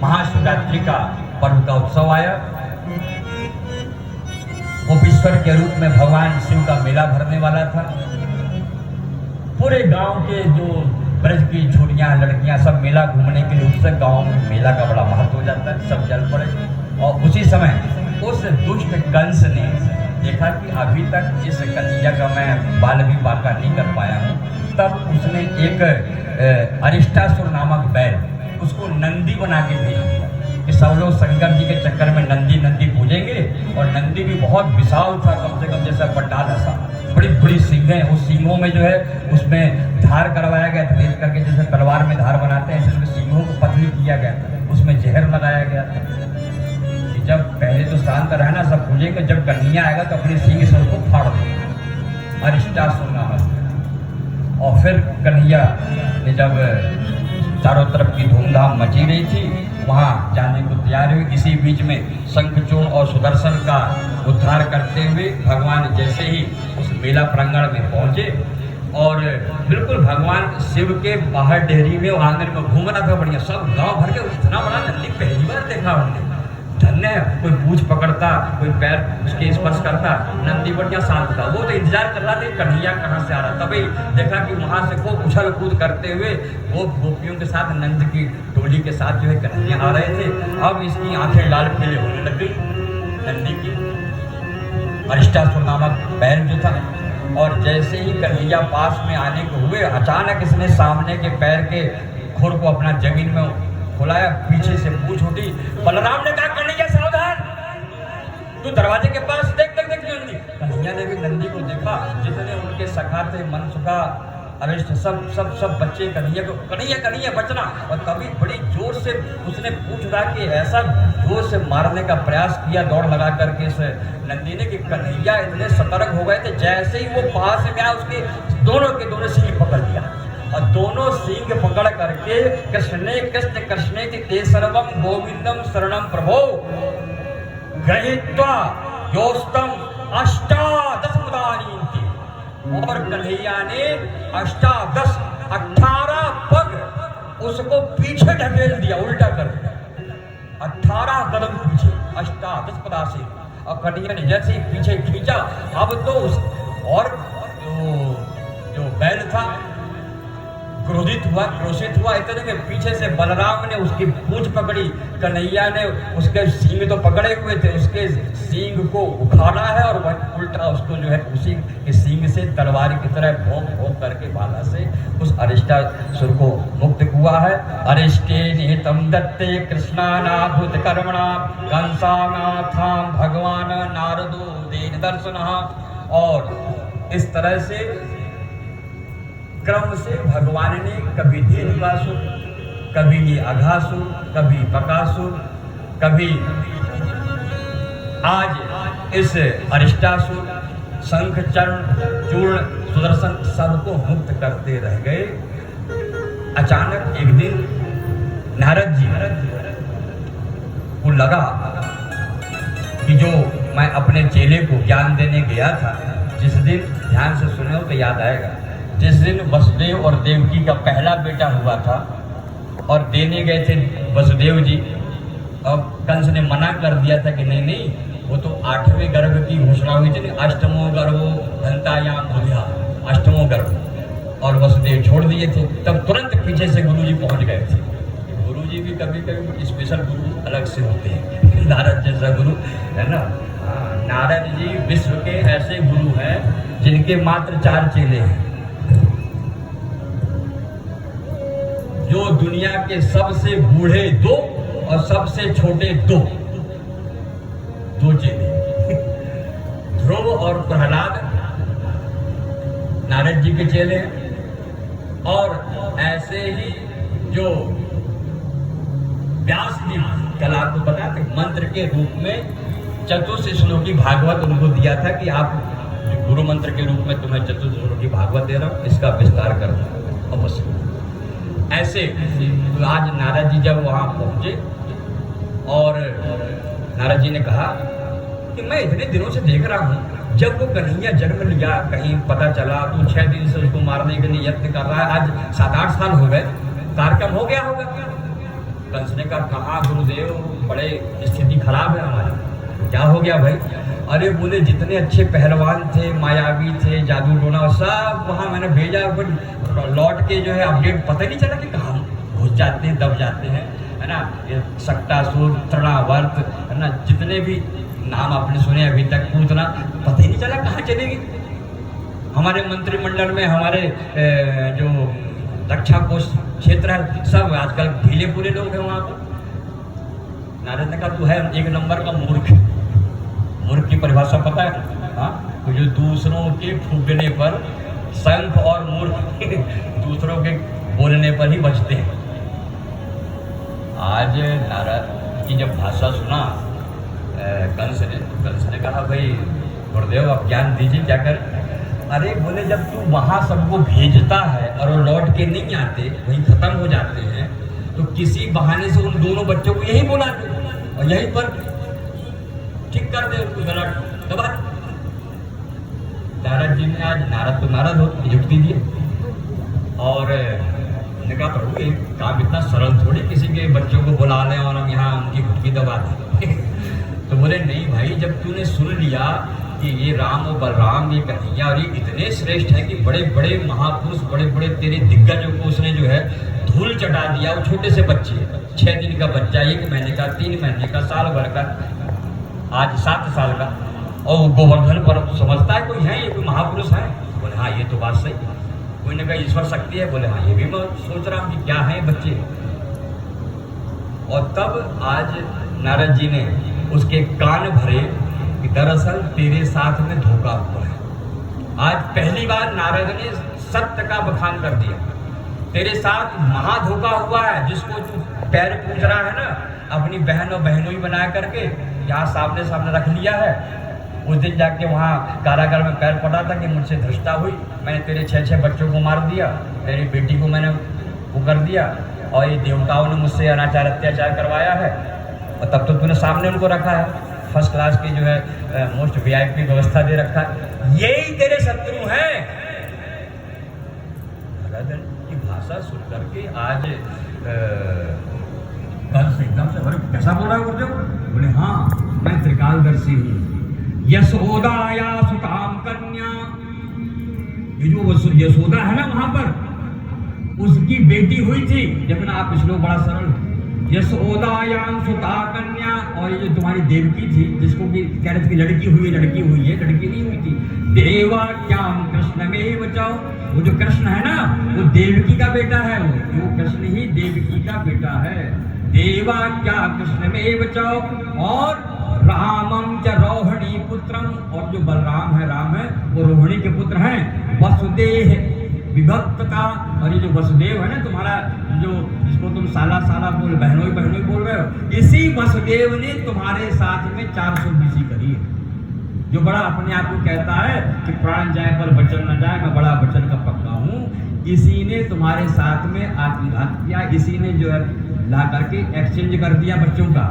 महाशिवरात्रि का पर्व का उत्सव आया। गोपेश्वर के रूप में भगवान शिव का मेला भरने वाला था। पूरे गांव के जो ब्रज की छोरियां लड़कियां सब मेला घूमने के लिए उत्सुक। गांव में मेला का बड़ा महत्व हो जाता है, सब चल पड़े। और उसी समय उस दुष्ट कंस ने देखा कि अभी तक इस कन्हैया का मैं बाल विवाह का नहीं कर पाया हूँ, तब उसने एक अरिष्टासुर नामक बैल उसको नंदी बना के भेज दिया कि सब लोग शंकर जी के चक्कर में नंदी नंदी पूजेंगे। और नंदी भी बहुत विशाल था, कम से कम जैसा पंडाल ऐसा, बड़ी बड़ी सींगें, उस सींगों में जो है उसमें धार करवाया गया था, भेद करके जैसे तलवार में धार बनाते हैं ऐसे उसके सींगों को पतली किया गया था, उसमें जहर लगाया गया था कि जब पहले तो शांत रहना सब पूजेंगे, जब कन्हैया आएगा तो अपने सींग से उसको फाड़ देगा, अरिष्टासुर नामक। और फिर कन्हैया ने जब चारों तरफ की धूमधाम मची रही थी, वहाँ जाने को तैयार हुई। इसी बीच में शंखचूड़ और सुदर्शन का उद्धार करते हुए भगवान जैसे ही उस मेला प्रांगण में पहुँचे और बिल्कुल भगवान शिव के बाहर डेहरी में आंगन में घूम रहा था बढ़िया। सब गांव भर के इतना बड़ा नंदी पहली बार देखा हमने। धन्य है, कोई पूछ पकड़ता, कोई पैर उसके स्पर्श करता, नंदी बढ़िया शांत था। वो तो इंतजार कर रहा था कन्हैया कहाँ से आ रहा। तभी देखा कि वहाँ से वो उछल कूद करते हुए वो गोपियों के साथ नंद की टोली के साथ जो है कन्हैया आ रहे थे। अब इसकी आंखें लाल पीले होने लग गई नंदी की। अरिष्टासुर नामक बैल जो था, और जैसे ही कन्हैया पास में आने को हुए, अचानक इसने सामने के पैर के खुर को अपना जमीन में खुलाया, पीछे से पूछ उठी। बलराम ने कहा कन्हैया सावधान, तू दरवाजे के पास देख देख देख नंदी। कन्हैया ने भी नंदी को देखा, जितने उनके सखा थे मनसुखा अरिष्ट सब सब सब बच्चे कन्हैया को कन्हैया कन्हैया बचना। और तभी बड़ी जोर से उसने पूछ रहा कि ऐसा जोर से मारने का प्रयास किया दौड़ लगा करके इस नंदी ने कि कन्हैया इतने सतर्क हो गए थे, जैसे ही वो पास में आया उसके दोनों के दोनों सींग पकड़ लिया और दोनों सींग पकड़ करके कृष्णे कृष्ण कृष्णे ते सर्वम गोविंदम शरणम प्रभो गृहीत्वा योस्तम अष्टादश मुदानीति। और कन्हैया ने 18 पग उसको पीछे ढकेल दिया, उल्टा कर दिया, 18 कदम पीछे, 18 पदासी। और कन्हैया ने जैसे ही पीछे खींचा, अब तो उस और जो बैल था क्रोधित हुआ इतने में पीछे से बलराम ने उसकी पूंछ पकड़ी। कन्हैया ने उसके सींग तो पकड़े हुए थे, उसके सींग को उखाड़ा है और वह उल्टा उसको जो है उसी के सींग से तलवार की तरह भोंक भोंक करके भाला से उस अरिष्टासुर को मुक्त हुआ है। अरिष्टे निहितम दत्ते कृष्णानाभूत कर्मणा कंसानाथाम भगवान नारदो देन दर्शनः। और इस तरह से क्रम से भगवान ने कभी धेनुकासुर, कभी ये अघासुर, कभी बकासुर, कभी आज इस अरिष्टासुर, शंख चरण चूर्ण सुदर्शन सबको मुक्त करते रह गए। अचानक एक दिन नारद जी को लगा कि जो मैं अपने चेले को ज्ञान देने गया था, जिस दिन ध्यान से सुनो तो याद आएगा, जिस दिन वसुदेव और देवकी का पहला बेटा हुआ था और देने गए थे वसुदेव जी, अब कंस ने मना कर दिया था कि नहीं नहीं, वो तो 8वें गर्भ की घोषणा हुई थी, अष्टमो गर्भो धनतायाम बुधिया, अष्टमो गर्भ, और वसुदेव छोड़ दिए थे। तब तुरंत पीछे से गुरुजी पहुंच गए थे। गुरुजी भी कभी कभी स्पेशल गुरु अलग से होते हैं, नारद जैसा गुरु है ना। नारद जी विश्व के ऐसे गुरु हैं जिनके मात्र 4 चेले हैं, जो दुनिया के सबसे बूढ़े 2 और सबसे छोटे 2 चेले, ध्रुव और प्रहलाद नारद जी के चेले हैं। और ऐसे ही जो व्यास जी कला को बताते मंत्र के रूप में चतुर्श्लोकी भागवत उनको दिया था कि आप गुरु मंत्र के रूप में तुम्हें चतुर्श्लोकी भागवत दे रहा हूं, इसका विस्तार कर दो अवश्य। ऐसे तो आज नारद जी जब वहां पहुंचे और नारद जी ने कहा कि मैं इतने दिनों से देख रहा हूं जब वो कन्हैया जन्म लिया, कहीं पता चला तो 6 दिन से उसको मारने के लिए यत्न कर रहा है। आज 7-8 साल हो गए, कार्यक्रम हो गया होगा क्या? कंस ने कहा कहाँ गुरुदेव, बड़े स्थिति खराब है हमारी। क्या हो गया भाई? अरे बोले जितने अच्छे पहलवान थे, मायावी थे, जादू टोना, सब वहाँ मैंने भेजा, बट लौट के जो है अपडेट पता ही नहीं चला कि कहाँ घुस जाते हैं, दब जाते हैं, है ना। ये सक्टासुर, तृणावर्त, है ना, जितने भी नाम आपने सुने अभी तक, पूतना पता ही नहीं चला कहाँ चले गए। हमारे मंत्रिमंडल में हमारे जो रक्षा कोष क्षेत्र है, सब आजकल ढीले पूरे लोग हैं वहाँ पर। नारद ने कहा तू है एक नंबर का मूर्ख। मूर्ख की परिभाषा पता है? हाँ, तो जो दूसरों के फूकने पर, संख और मूर्ख दूसरों के बोलने पर ही बचते हैं। आज नारद की जब भाषा सुना कंस ने कहा भाई गुरुदेव आप ज्ञान दीजिए, क्या कर? अरे बोले जब तू वहाँ सबको भेजता है और वो लौट के नहीं आते, वहीं खत्म हो जाते हैं, तो किसी बहाने से उन दोनों बच्चों को यही बुला दे और यहीं पर ठीक कर दे, उनको गला दबा। नारद जी ने, आज नारद तो नारद हो, युक्ति दिए और ने कहा प्रभु ये काम इतना सरल थोड़ी, किसी के बच्चों को बुला लें और हम यहाँ उनकी घुटकी दबा दें। तो बोले नहीं भाई, जब तूने सुन लिया कि ये राम और बलराम, ये कन्हैया, और ये इतने श्रेष्ठ है कि बड़े बड़े महापुरुष, बड़े बड़े तेरे दिग्गजों को उसने जो है धूल चटा दिया। वो छोटे से बच्चे, 6 दिन का बच्चा, 1 महीने का, 3 महीने का, साल भर का, आज 7 साल का, और गोवर्धन पर्वत समझता है कोई है, ये कोई महापुरुष है? बोले हाँ ये तो बात सही। कोई ने कहा ईश्वर शक्ति है? बोले हाँ ये भी मैं सोच रहा हूँ कि क्या है बच्चे। और तब आज नारद जी ने उसके कान भरे कि दरअसल तेरे साथ में धोखा हुआ है। आज पहली बार नारद ने सत्य का बखान कर दिया। तेरे साथ महा धोखा हुआ है, जिसको तू पैर पूछ रहा है ना, अपनी बहन और बहनोई बना करके यहाँ सामने सामने रख लिया है। उस दिन जाके वहाँ कारागार में पैर पड़ा था कि मुझसे धृष्टता हुई, मैंने तेरे 6 बच्चों को मार दिया, तेरी बेटी को मैंने वो कर दिया, और ये देवताओं ने मुझसे अनाचार अत्याचार करवाया है, और तब तो तूने सामने उनको रखा है, फर्स्ट क्लास की जो है मोस्ट VIP व्यवस्था दे रखा है। यही तेरे शत्रु हैं। की भाषा सुन करके आज कंस एकदम से, कैसा बोल रहा है गुरुदेव? बोले हाँ मैं त्रिकालदर्शी हूँ। यशोदाया सुताम कन्या, ये जो यशोदा है ना वहां पर, उसकी बेटी हुई थी। देखो ना आप श्लोक बड़ा सरल, यशोदायाम सुता कन्या, और ये जो तुम्हारी देवकी थी, जिसको कि कह रहे थे कि लड़की हुई है, लड़की नहीं हुई थी। देवाक्याम कृष्ण में बचाओ, वो जो कृष्ण है ना वो देवकी का बेटा है, वो कृष्ण ही देवकी का बेटा है। देवाक्या कृष्ण में बचाओ, और रामम च रोहिणी पुत्रम, और जो बलराम है, राम है, वो रोहिणी के पुत्र हैं। वसुदेव विभक्तता, और ये जो वसुदेव है ना तुम्हारा, जो जिसको तुम साला बोल, बहनोई बोल रहे हो, इसी वसुदेव ने तुम्हारे साथ में 420 करी है। जो बड़ा अपने आप को कहता है कि प्राण जाए पर वचन न जाए, मैं बड़ा वचन का पक्का हूँ, इसी ने तुम्हारे साथ में आत्मघात किया। इसी ने जो है ला करके एक्सचेंज कर दिया बच्चों का,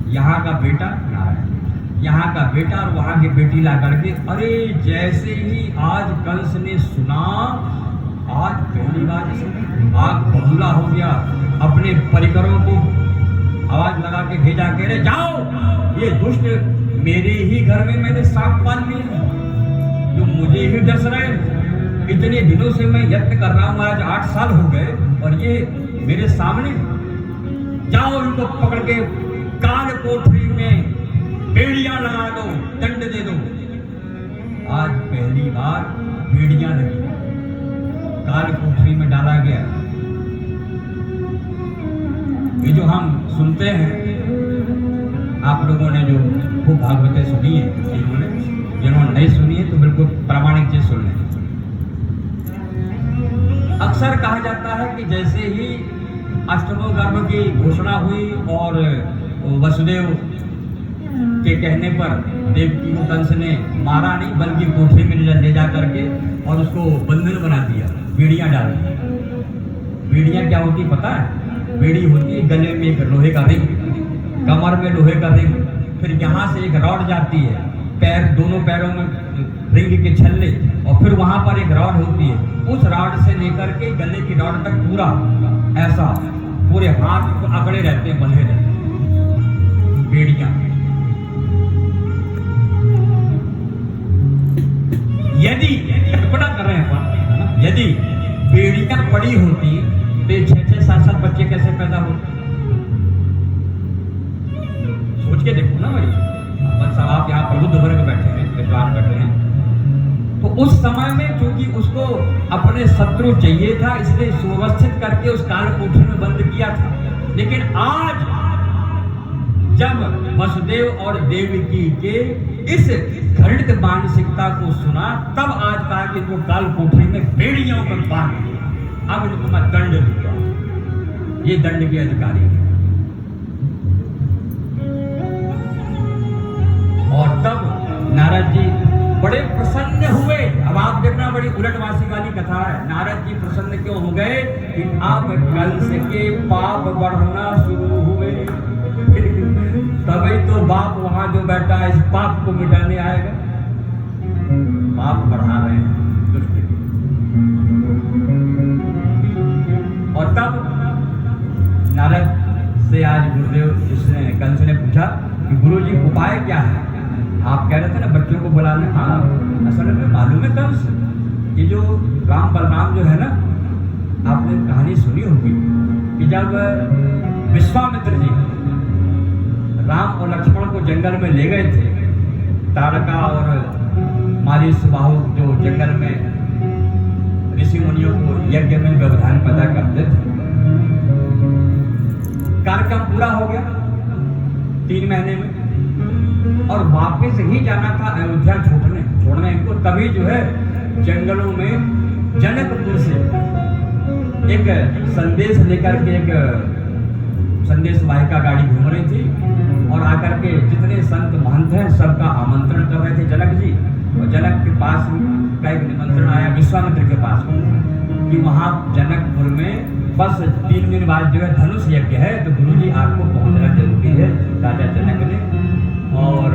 यहाँ का बेटा नारायण, यहाँ का बेटा और वहाँ की बेटी ला करके। अरे जैसे ही आज कंस ने सुना, आज पहली बार आग बबूला हो गया, अपने परिकरों को आवाज लगा के भेजा, कह रहे जाओ, ये दुष्ट मेरे ही घर में मैंने सांप पाल लिया, जो मुझे ही डस रहे। इतने दिनों से मैं यत्न कर रहा हूँ, आज 8 साल हो गए, और ये मेरे सामने। जाओ इनको पकड़ के काल कोठरी में बेड़ियां लगा दो, दंड दे दो। आज पहली बार बेड़ियां लगी, काल कोठरी में डाला गया। ये जो हम सुनते हैं, आप लोगों ने जो खूब भागवतें सुनी है, जिन्होंने नहीं सुनी है तो बिल्कुल प्रामाणिक चीज सुन लें। अक्सर कहा जाता है कि जैसे ही अष्टमो गर्भ की घोषणा हुई और वसुदेव के कहने पर देवकी को कंस ने मारा नहीं, बल्कि कोठरी में ले जा करके और उसको बंधन बना दिया, बेड़ियां डाल दी। बेड़ियां क्या होती पता है? बेड़ी होती है गले में एक लोहे का रिंग, कमर में लोहे का रिंग, फिर यहाँ से एक रॉड जाती है, पैर, दोनों पैरों में रिंग के छल्ले, और फिर वहां पर एक रॉड होती है, उस रॉड से लेकर के गले की रॉड तक पूरा ऐसा पूरे हाथ को अकड़े रहते हैं, बंधे रहते हैं बेड़ियां। यदि कल्पना कर रहे हैं अपन, यदि बेड़ियां पड़ी होती तो 6-6, 7-7 बच्चे कैसे पैदा होते? सोच के देखो ना भाई, अपन सब आप यहाँ प्रबुद्ध वर्ग बैठे हैं, विद्वान बैठे हैं, तो उस समय में क्योंकि उसको अपने शत्रु चाहिए था, इसलिए सुव्यवस्थित करके उस काल कोठरी में बंद किया था। लेकिन आज जब वसुदेव और देवकी के इस घृणित मानसिकता को सुना, तब आज कहा कि इनको काल कोठरी में बेड़ियों पर बांध दिया, अब इनको मैं दंड दूंगा, ये दंड के अधिकारी है। और तब नारद जी बड़े प्रसन्न हुए। अब आप देखना, बड़ी उलटवासी वाली कथा है। नारद जी प्रसन्न क्यों हो गए कि अब कंस के पाप बढ़ना शुरू हुए, तभी तो बाप वहां जो बैठा है इस पाप को मिटाने आएगा। पाप बढ़ा रहे हैं दुष्ट के। और तब नारद से आज गुरुदेव जिसने कंस ने पूछा कि गुरु जी उपाय क्या है? आप कह रहे थे ना बच्चों को बुलाने। हाँ, असल में मालूम है कंस, ये जो राम बलराम जो है ना, आपने कहानी सुनी होगी कि जब विश्वामित्र जी राम और लक्ष्मण को जंगल में ले गए थे, तारका और मारी सुबाहु जो जंगल में ऋषि मुनियों को यज्ञ में व्यवधान पैदा करते थे, कार्यक्रम पूरा हो गया 3 महीने में, और वापस ही जाना था अयोध्या छोड़ने इनको। तभी जो है जंगलों में जनकपुर से एक संदेश लेकर के एक संदेश वाहिका गाड़ी घूम रही थी, और आकर के जितने संत महंत हैं सबका आमंत्रण कर रहे थे जनक जी। और जनक के पास का एक निमंत्रण आया विश्वामित्र के पास कि वहाँ जनकपुर में बस 3 दिन बाद जो है धनुष यज्ञ है, तो गुरुजी आपको पहुँचना जरूरी है। राजा जनक ने और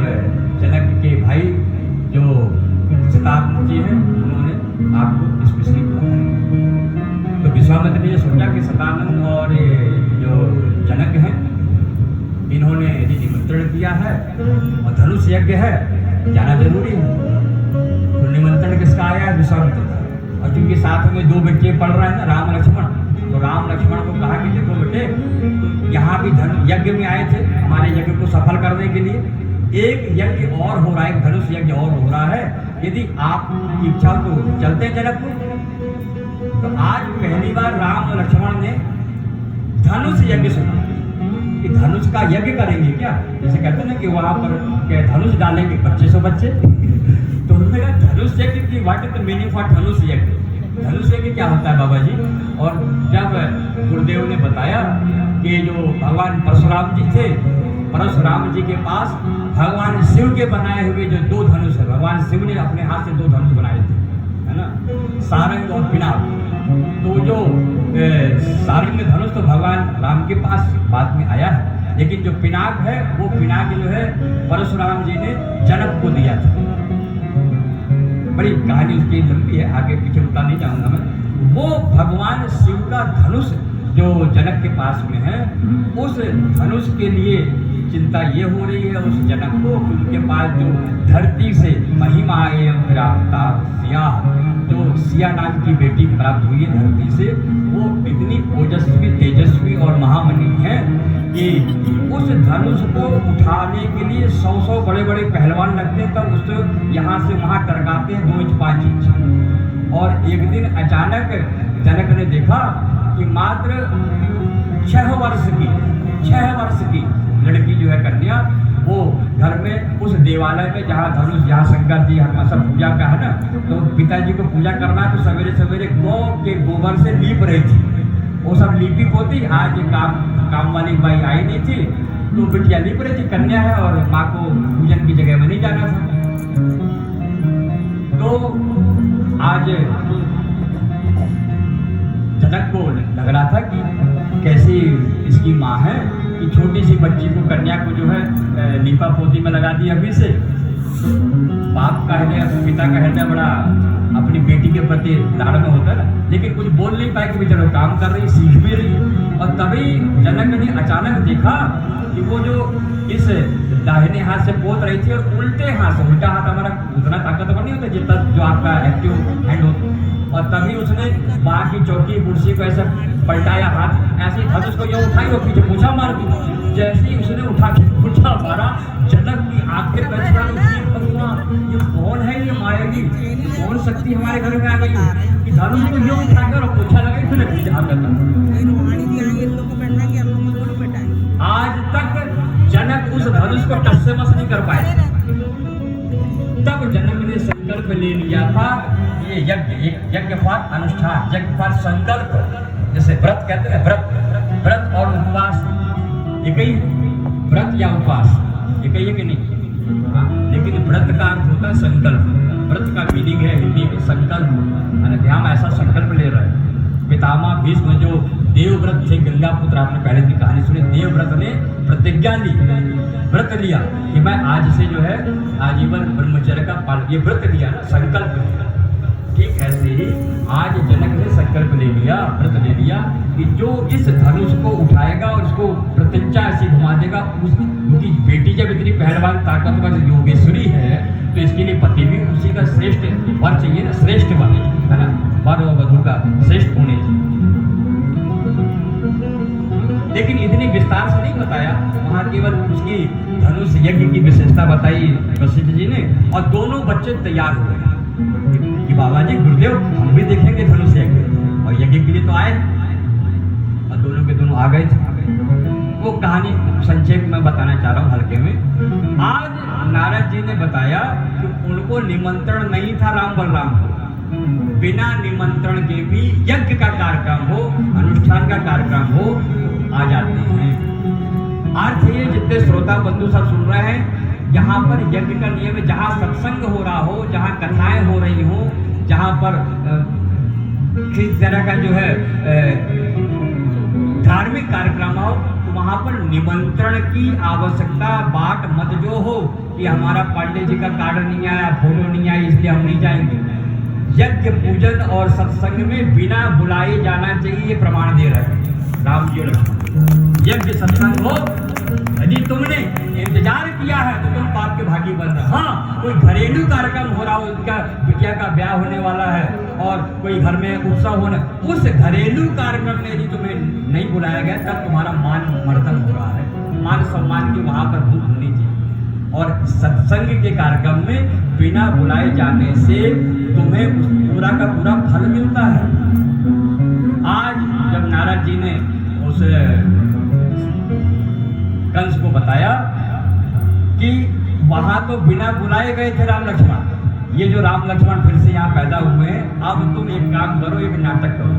जनक के भाई जो शतानंद जी हैं उन्होंने आपको स्पेशली बुलाया। तो विश्वामित्र ने सोचा कि शतानंद और जो जनक हैं इन्होंने यदि निमंत्रण किया है और धनुष यज्ञ है, जाना जरूरी है। तो निमंत्रण किसका आया है? विश्वामित्र का। और क्योंकि साथ में 2 बच्चे पढ़ रहे हैं ना, राम लक्ष्मण, तो राम लक्ष्मण को कहा कि देखो बेटे, यहाँ भी यज्ञ में आए थे हमारे यज्ञ को सफल करने के लिए, एक यज्ञ और हो रहा है, एक धनुष यज्ञ और हो रहा है, यदि आप इच्छा तो चलते जनकपुर। तो आज पहली बार राम और लक्ष्मण ने धनुष यज्ञ सुना कि धनुष का यज्ञ करेंगे क्या, जैसे कहते हैं ना कि वहां पर क्या धनुष डालेंगे 2500 बच्चे। तो उन्होंने कहा धनुष यज्ञ की what is the meaning for धनुष यज्ञ? धनुष यज्ञ क्या होता है बाबा जी? और जब गुरुदेव ने बताया कि जो भगवान परशुराम जी थे, परशुराम जी के पास भगवान शिव के बनाए हुए जो 2 धनुष है, भगवान शिव ने अपने हाथ से 2 धनुष बनाए थे, है ना, सारंग और पिनाक। तो जो सारंग धनुष तो भगवान राम के पास बाद में आया है, लेकिन जो पिनाक है वो पिनाक जो है परशुराम जी ने जनक को दिया था। बड़ी कहानी उसकी लंबी है, आगे पीछे उतना नहीं जाऊंगा मैं। वो भगवान शिव का धनुष जो जनक के पास में है, उस धनुष के लिए चिंता ये हो रही है उस जनक को कि उनके पास जो धरती से महिमा जो सिया नाम की बेटी प्राप्त हुई है धरती से, वो इतनी ओजस्वी, तेजस्वी और महामनी है कि उस धनुष को उठाने के लिए 100 बड़े बड़े पहलवान लगते हैं, तब उसको यहाँ से वहाँ टरकाते हैं 2 इंच 5 इंच। और एक दिन अचानक जनक ने देखा कि मात्र 6 वर्ष की लड़की जो है कन्या, वो घर में उस देवालय में जहाँ धनुष, जहाँ शंकर जी हमारा सब पूजा का है ना, तो पिताजी को पूजा करना तो सवेरे सवेरे गौ के गोबर से लीप रही थी। वो सब लीपी पोती, आज काम वाली बाई आई नहीं थी, तो बिटिया लीप रही थी, कन्या है और माँ को पूजन की जगह में नहीं जाना था। तो आज जनक को लग रहा था कि कैसी इसकी माँ है कि छोटी सी बच्ची को, कन्या को जो है लीपा पोती में लगा दी अभी से, बाप का हृदय, पिता का हृदय बड़ा अपनी बेटी के प्रति लाड़ में होता है ना, लेकिन कुछ बोल नहीं पाए कि चलो काम कर रही, सीख भी रही। और तभी जनक ने अचानक देखा कि वो जो इस दाहिने हाथ से पोत रही थी और उल्टे हाथ से, उल्टा हाथ हमारा उतना ताकतवर नहीं होता जितना जो आपका एक्टिव हैंड होता, और तभी उसने माँ की चौकी कुर्सी को ऐसा पलटाया, हाथ ऐसे धनुष उसको ये उठाई और पीछे पूछा मार दी। जैसे ही उसने उठा के पूछा मारा, जनक की आंखें पहचान ये कौन है, ये मायावी कौन शक्ति हमारे घर में आ गई कि धनुष को ये उठाकर और पूछा लगा इसने पीछे आज तक जनक उस धनुष को टस से मस नहीं कर पाए। तब जनक ने संकल्प ले लिया था, ये यज्ञ फॉर अनुष्ठान, यज्ञ फॉर संकल्प, जैसे व्रत कहते हैं, व्रत और उपवास एक ही, व्रत या उपवास एक ही है कि नहीं? हाँ, लेकिन व्रत का अर्थ होता है संकल्प। व्रत का मीनिंग है हिंदी में संकल्प, हम ऐसा संकल्प ले रहे हैं। पितामह भीष्म जो देवव्रत थे, गंगा पुत्र, आपने पहले की कहानी सुनी, देवव्रत ने प्रतिज्ञा ली, व्रत लिया कि मैं आज से जो है आजीवन ब्रह्मचर्य का पालन, ये व्रत लिया ना, संकल्प लिया। ठीक ऐसे ही आज जनक ने संकल्प ले लिया, व्रत ले लिया कि जो इस धनुष को उठाएगा और उसको प्रतिज्ञा ऐसी घुमा देगा, उसकी बेटी जब इतनी पहलवान ताकतवर योगेश्वरी है तो इसके लिए पति भी उसी का श्रेष्ठ वर चाहिए ना, श्रेष्ठ वर है ना, वर और वधू का श्रेष्ठ होने चाहिए। लेकिन इतनी विस्तार से नहीं बताया, वहाँ केवल उसकी धनुष यज्ञ की विशेषता बताई वशिष्ठ जी ने, और दोनों बच्चे तैयार हुए कि बाबा जी गुरुदेव हम भी देखेंगे धनुष यज्ञ, और यज्ञ के लिए तो आए, और दोनों के दोनों आ गए थे। वो कहानी संक्षेप में बताना चाह रहा हूँ हल्के में। आज नारद जी ने बताया कि उनको निमंत्रण नहीं था राम बलराम को, बिना निमंत्रण के भी यज्ञ का कार्यक्रम हो, अनुष्ठान का कार्यक्रम हो, आ जाते हैं। अर्थ ये, जितने श्रोता बंधु सब सुन रहे हैं, यहाँ पर यज्ञ का नियम है, जहाँ सत्संग हो रहा हो, जहाँ कथाएं हो रही हो, जहाँ पर किसी तरह का जो है धार्मिक कार्यक्रम हो, तो वहाँ पर निमंत्रण की आवश्यकता बात मत जो हो कि हमारा पांडे जी का कार्ड नहीं आया, फोटो नहीं आया, इसलिए हम नहीं जाएंगे। यज्ञ पूजन और सत्संग में बिना बुलाए जाना चाहिए, ये प्रमाण दे रहे हैं राम जी लक्ष्मण। यज्ञ सत्संग हो, यदि तुमने इंतजार किया है तो तुम पाप के भागी बन रहे। हाँ, कोई घरेलू कार्यक्रम हो रहा हो, उनका बिटिया का ब्याह होने वाला है और कोई घर में उत्सव होने, उस घरेलू कार्यक्रम में यदि तुम्हें नहीं बुलाया गया, तब तुम्हारा मान मर्दन हो रहा है, मान सम्मान की वहां पर भूख होनी चाहिए। और सत्संग के कार्यक्रम में बिना बुलाए जाने से तुम्हें पूरा का पूरा फल मिलता है। आज जब नारद जी ने उस कंस को बताया कि वहां तो बिना बुलाए गए थे राम लक्ष्मण, ये जो राम लक्ष्मण फिर से यहाँ पैदा हुए हैं, अब तुम एक काम करो, एक नाटक करो।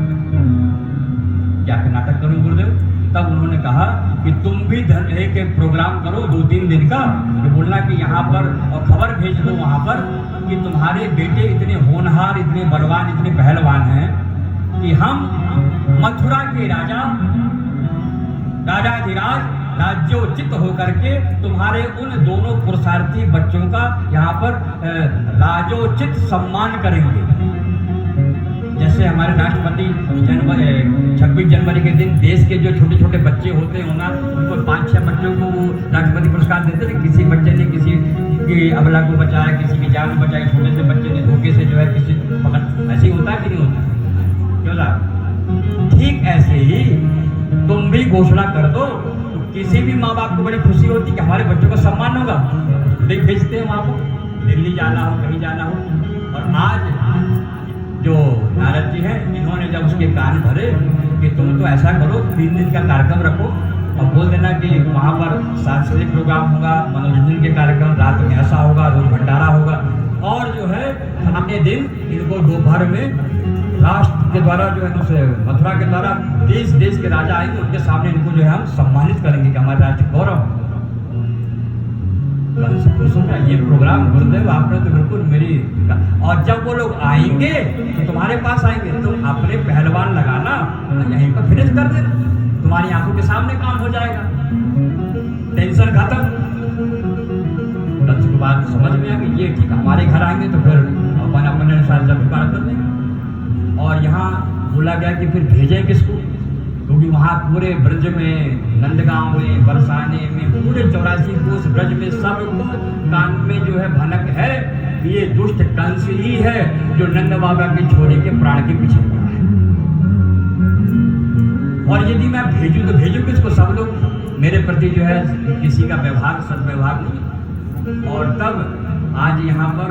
क्या नाटक करूं गुरुदेव? तब उन्होंने कहा कि तुम भी एक प्रोग्राम करो 2-3 दिन का, तो बोलना कि यहाँ पर, और खबर भेज दो वहाँ पर कि तुम्हारे बेटे इतने होनहार, इतने बलवान, इतने पहलवान हैं कि हम मथुरा के राजाधिराज राज्योचित होकर के तुम्हारे उन दोनों पुरुषार्थी बच्चों का यहाँ पर राजोचित सम्मान करेंगे। जैसे हमारे राष्ट्रपति 26 जनवरी के दिन देश के जो छोटे छोटे बच्चे होते हैं ना, उनको 5-6 बच्चों को वो राष्ट्रपति पुरस्कार देते थे। किसी बच्चे ने किसी की अबला को बचाया, किसी की जान बचाई, छोटे से बच्चे ने धोखे से जो है किसी पकड़, ऐसे ही होता है कि नहीं होता? क्यों ना? ठीक ऐसे ही तुम भी घोषणा कर दो, तो किसी भी माँ बाप को बड़ी खुशी होती कि हमारे बच्चों का सम्मान होगा, देख भेजते हैं वहाँ को, दिल्ली जाना हो, कहीं जाना हो। और आज जो नारद जी हैं, इन्होंने जब उसके कान भरे कि तुम तो ऐसा करो, 3 दिन का कार्यक्रम रखो और बोल देना कि वहाँ पर सांस्कृतिक प्रोग्राम होगा, मनोरंजन के कार्यक्रम, रात में ऐसा होगा, रोज भंडारा होगा, और जो है खाने दिन इनको दोपहर में राष्ट्र के द्वारा जो है उसे मथुरा के द्वारा देश के राजा आएंगे, उनके सामने इनको जो है हम सम्मानित करेंगे कि हमारे राज्य गौरव। सुनना ये प्रोग्राम गुरुदेव आपने तो बिल्कुल मेरी, और जब वो लोग आएंगे तो तुम्हारे पास आएंगे, तुम अपने पहलवान लगाना, यहीं पर फिनिश कर देना, तुम्हारी आंखों के सामने काम हो जाएगा, टेंशन खत्म। बात समझ में आ गई, ये ठीक हमारे घर आएंगे तो फिर अपन अपने अनुसार जब बात कर लेंगे। और यहाँ बोला गया कि फिर भेजें किसको, क्योंकि वहाँ पूरे ब्रज में, नंदगांव में, बरसाने में, पूरे 84 कोस ब्रज में सब कान में जो है भनक है कि ये दुष्ट कंस ही है जो नंद बाबा के छोरे के प्राण के पीछे पड़ा है। और यदि मैं भेजूं तो भेजूं किसको? सब लोग मेरे प्रति जो है किसी का व्यवहार सदव्यवहार नहीं। और तब आज यहाँ पर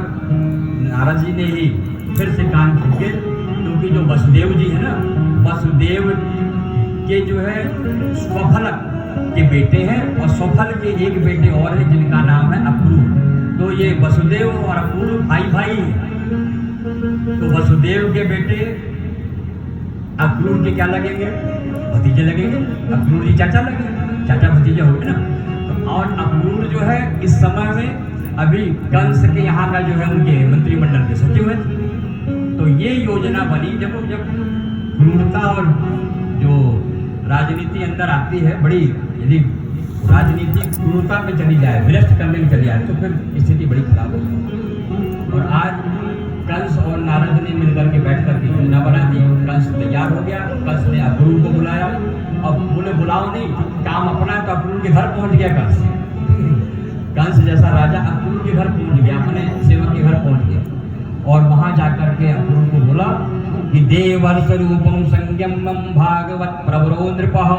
नारद जी ने ही फिर से कान खींचे, क्योंकि जो वसुदेव जी है ना, वसुदेव के जो है स्वफल के बेटे हैं, और स्वफल के एक बेटे और है जिनका नाम है अक्रूर। तो ये वसुदेव और अक्रूर भाई भाई हैं। तो वसुदेव के बेटे अक्रूर के क्या लगेंगे? भतीजे लगेंगे। अक्रूर जी चाचा लगेंगे, चाचा भतीजे हो गए ना। और अक्रूर जो है इस समय में अभी कंस के यहाँ का जो है उनके मंत्रिमंडल के सचिव है। तो ये योजना बनी जब क्रूरता और जो राजनीति अंदर आती है, बड़ी यदि राजनीति क्रूरता में चली जाए, विनष्ट करने में चली जाए, तो फिर स्थिति बड़ी खराब होगी। और आज कंस और नारद ने मिलकर के बैठ करके योजना बना दी। कंस तैयार हो गया, कंस ने अक्रूर को बुलाया। अब बोले बुलाओ नहीं, काम अपना है, तो अक्रूर के घर पहुंच गया कंस। कंस जैसा राजा अक्रूर के घर पहुंच गया, अपने सेवक के घर पहुंच गया। और वहां जाकर के अक्रूर को बोला कि देवर्ष रूपम संयमम भागवत प्रवरो नृपः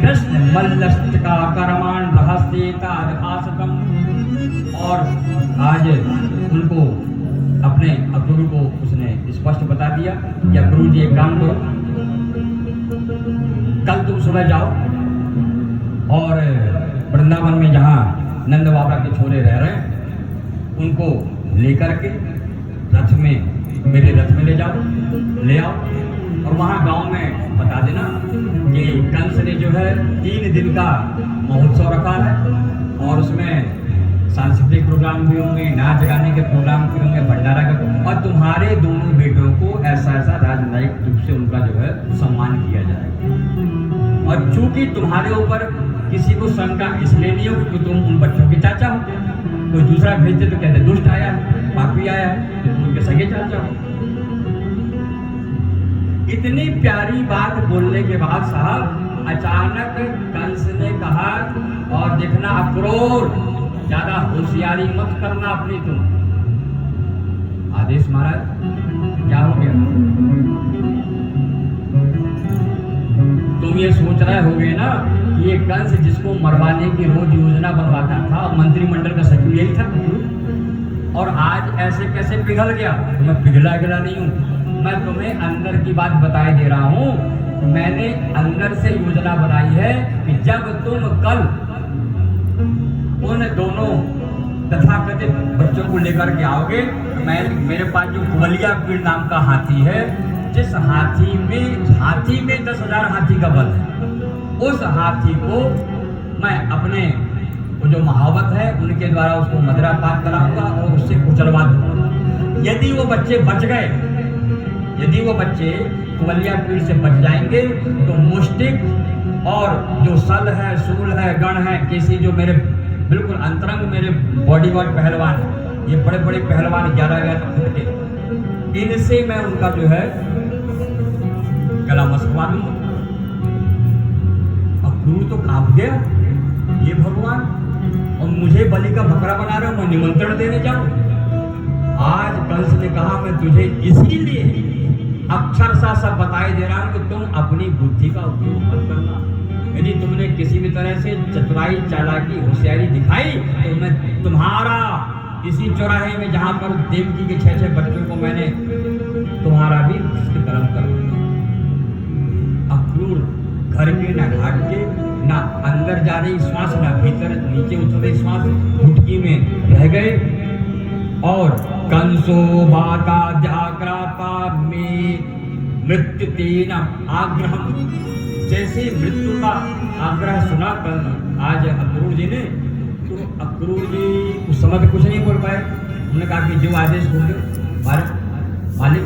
कृष्ण मल्लष्टका कर्माण रहस्येतादभासतम। और आज उनको अपने अक्रूर को उसने स्पष्ट बता दिया कि अक्रूर जी एक काम करो, कल तुम सुबह जाओ और वृंदावन में जहाँ नंद बाबा के छोरे रह रहे हैं उनको लेकर के रथ में, मेरे रथ में ले जाओ, ले आओ। और वहाँ गांव में बता देना कि कंस ने जो है 3 दिन का महोत्सव रखा है, और उसमें सांस्कृतिक प्रोग्राम भी होंगे, नाच गाने के प्रोग्राम भी होंगे, भंडारा का, और तुम्हारे दोनों बेटों को ऐसा ऐसा राजनयिक रूप से उनका जो है सम्मान किया जाएगा। और चूंकि तुम्हारे ऊपर किसी को शंका इसलिए नहीं हो कि तुम उन बच्चों के चाचा हो, कोई दूसरा भेजते तो कहते दुष्ट आया है, पापी आया है, तो तुम उनके सगे चाचा हो। इतनी प्यारी बात बोलने के बाद साहब अचानक कंस ने कहा, और देखना अक्रूर, ज्यादा होशियारी मत करना अपनी तुम। आदेश महाराज क्या हो गया? तुम ये सोच रहे होगे ना कि ये कंस जिसको मरवाने की रोज योजना बनवाता था, मंत्रिमंडल का सचिव यही था, और आज ऐसे कैसे पिघल गया? तो मैं पिघला नहीं हूँ, मैं तुम्हें अंदर की बात बताए दे रहा हूँ। मैंने अंदर से योजना बनाई है कि जब तुम कल उन दोनों तथाकथित बच्चों को लेकर के आओगे, मैं मेरे पास जो कुवलिया पीड़ नाम का हाथी है, जिस हाथी में 10,000 हाथी का बल है, उस हाथी को मैं अपने जो महावत है उनके द्वारा उसको मदिरा पात कराऊंगा और उससे कुचलवा दूंगा। यदि वो बच्चे बच गए, यदि वो बच्चे कुवलिया पीड़ से बच जाएंगे, तो मुष्टिक और जो सल है, सूल है, गण है, किसी जो मेरे बिल्कुल अंतरंग मेरे बॉडीगार्ड पहलवान, ये बड़े बड़े पहलवान 11 फुट के, इनसे मैं उनका जो है गला मसकवा दूंगा। अक्रूर तो कांप गया, ये भगवान, और मुझे बलि का बकरा बना रहे हो, मैं निमंत्रण देने जाऊं? आज कंस ने कहा मैं तुझे इसीलिए अक्षरशः सब बताए दे रहा हूं कि तुम अपनी बुद्धि का उपयोग मत करना। यदि तुमने किसी भी तरह से चतुराई, चालाकी, होशियारी दिखाई, तो मैं तुम्हारा इसी चौराहे में जहां पर देवकी के 6 बच्चों को मैंने तुम्हारा भी कर्म कर दूंगा। अक्रूर घर के ना घाट के, ना अंदर जा रही श्वास, ना भीतर नीचे उतर रही श्वास, घुटकी में रह गए। और कंसो बाता जाग्रता में मृत्यु तेन आग्रह, जैसे मृत्यु का आग्रह सुना आज अक्रूर जी ने, तो अक्रूर जी उस समय पे कुछ नहीं बोल पाए। उन्होंने कहा कि जो आदेश होंगे मालिक,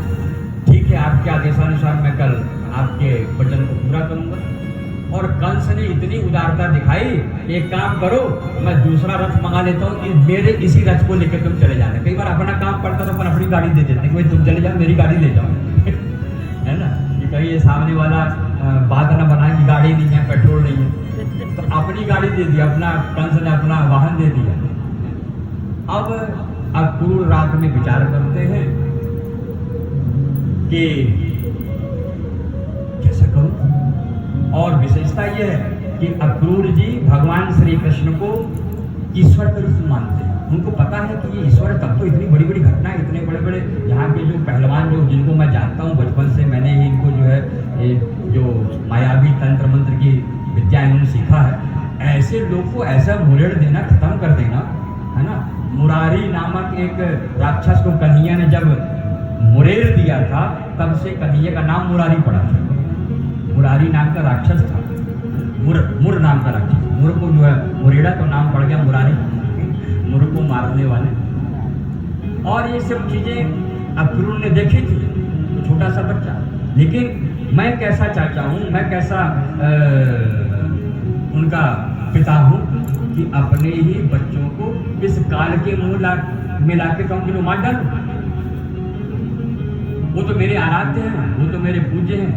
ठीक है, आपके आदेशानुसार मैं कल आपके वचन को पूरा करूंगा। और कंस ने इतनी उदारता दिखाई, एक काम करो मैं दूसरा रथ मंगा लेता हूँ, मेरे इसी रथ को लेकर तुम चले जाना। कई बार अपना काम पड़ता तो अपन अपनी गाड़ी दे देते, कोई तुम चले जाओ मेरी गाड़ी ले जाओ है ना, कि कहीं ये सामने वाला बात ना बनाए कि गाड़ी नहीं है, पेट्रोल नहीं है, तो अपनी गाड़ी दे दिया, अपना कंस ने अपना वाहन दे दिया। अब अक्रूर रात में विचार करते हैं कि कैसा करूं, और विशेषता यह है कि अक्रूर जी भगवान श्री कृष्ण को ईश्वर के रूप में मानते हैं। उनको पता है कि ये ईश्वर, तब तो इतनी बड़ी बड़ी घटना, इतने बड़े बड़े यहाँ के जो पहलवान जो जिनको मैं जानता हूँ बचपन से, मैंने ही इनको जो है जो मायावी तंत्र मंत्र की विद्या इन्होंने सीखा है, ऐसे लोग को ऐसा मुरेड़ देना, खत्म कर देना, है ना। मुरारी नामक एक राक्षस को कन्हैया ने जब मुरेड़ दिया था, तब से कन्हैया का नाम मुरारी पड़ा था। मुरारी नाम का राक्षस था, मुर नाम का राक्षस, मुर को जो है मुरेड़ा तो नाम पड़ गया मुरारी, मुर को मारने वाले। और ये सब चीजें अक्रूर ने देखी थी, छोटा सा बच्चा। लेकिन मैं कैसा चाचा हूँ, मैं कैसा उनका पिता हूँ कि अपने ही बच्चों को इस काल के मुंह में लाके कहूँ मार डालूं। वो तो मेरे आराध्य हैं, वो तो मेरे पूज्य हैं।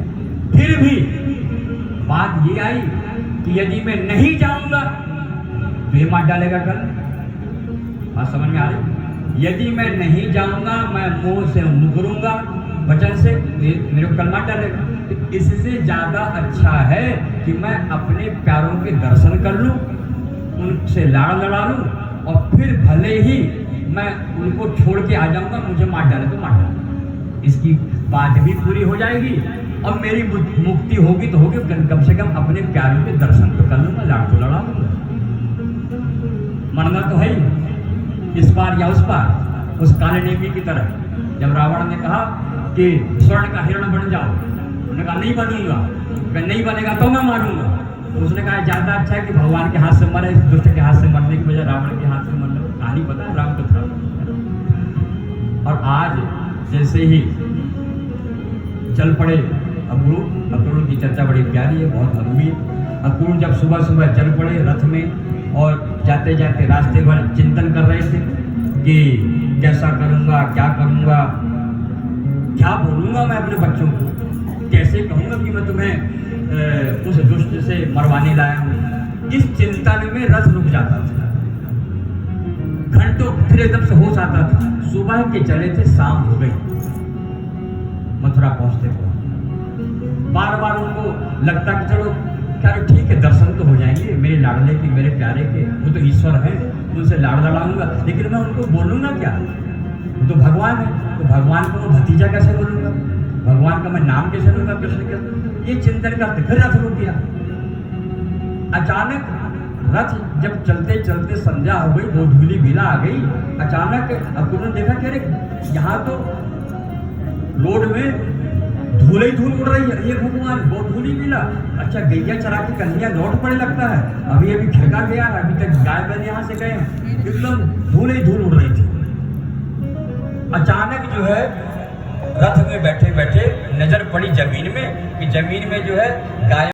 फिर भी बात ये आई कि यदि मैं नहीं जाऊंगा तो ये मार डालेगा कल। बात समझ में आ रही? यदि मैं नहीं जाऊंगा, मैं मुंह से मुकरूंगा वचन से, मेरे को कल मार डालेगा। तो इससे ज्यादा अच्छा है कि मैं अपने प्यारों के दर्शन कर लूं, उनसे लाड़ लड़ा लूं, और फिर भले ही मैं उनको छोड़ के आ जाऊंगा, मुझे मार डाले तो मार डाले, इसकी बात भी पूरी हो जाएगी और मेरी मुक्ति होगी तो होगी, कम से कम अपने प्यारों के दर्शन तो कर लूंगा, लाड़ तो लड़ा लूंगा। मरना तो है ही, इस पार या उस पार, उस काले नेमी की तरह। जब रावण ने कहा कि स्वर्ण का हिरण बन जाओ, उन्होंने कहा नहीं बनूंगा, अगर नहीं बनेगा तो मैं मारूंगा। तो उसने कहा ज्यादा अच्छा है कि भगवान के हाथ से मरे, दुष्ट के हाथ से मरने की बजाय रावण के हाथ से मरने। कहानी पता है राम कथा। और आज जैसे ही चल पड़े अक्रूर की चर्चा बड़ी प्यारी है, बहुत लंबी है। अक्रूर जब सुबह सुबह चल पड़े रथ में, और जाते जाते रास्ते भर चिंतन कर रहे थे कि कैसा करूंगा, क्या करूंगा, क्या बोलूंगा मैं अपने बच्चों को, कैसे कहूंगा कि मैं तुम्हें उस दुष्ट से मरवाने लाया हूं। इस चिंतन में रथ रुक जाता था, घंटों फिर एकदम से होश आता था। सुबह के चले थे, शाम हो गई, मथुरा पहुंचते बार बार उनको लगता कि चलो क्या ठीक है, दर्शन तो हो जाएंगे मेरे लाडले के, मेरे प्यारे के, वो तो ईश्वर हैं, उनसे लाड़ लड़ाऊंगा, लेकिन मैं उनको बोलूंगा क्या, वो तो भगवान है, तो भगवान को मैं भतीजा कैसे बोलूंगा, भगवान का मैं नाम कैसे लूंगा, कृष्ण के। ये चिंतन करते फिर रथ रुक गया। अचानक रथ जब चलते चलते संध्या हो गई, वो धूली बेला आ गई। अचानक अक्रूर ने देखा कि अरे यहाँ तो रोड में धूल ही धूल उड़ रही है, ये भगवान वो धूली मिला। अच्छा गैया चरा के कन्हैया लौट पड़े लगता है, अभी अभी खिड़का गया है, अभी तक गाय बैल यहाँ से गए, एकदम धूल ही धूल उड़ रही थी। अचानक जो है रथ में बैठे बैठे नजर पड़ी जमीन में, कि जमीन में जो है गाय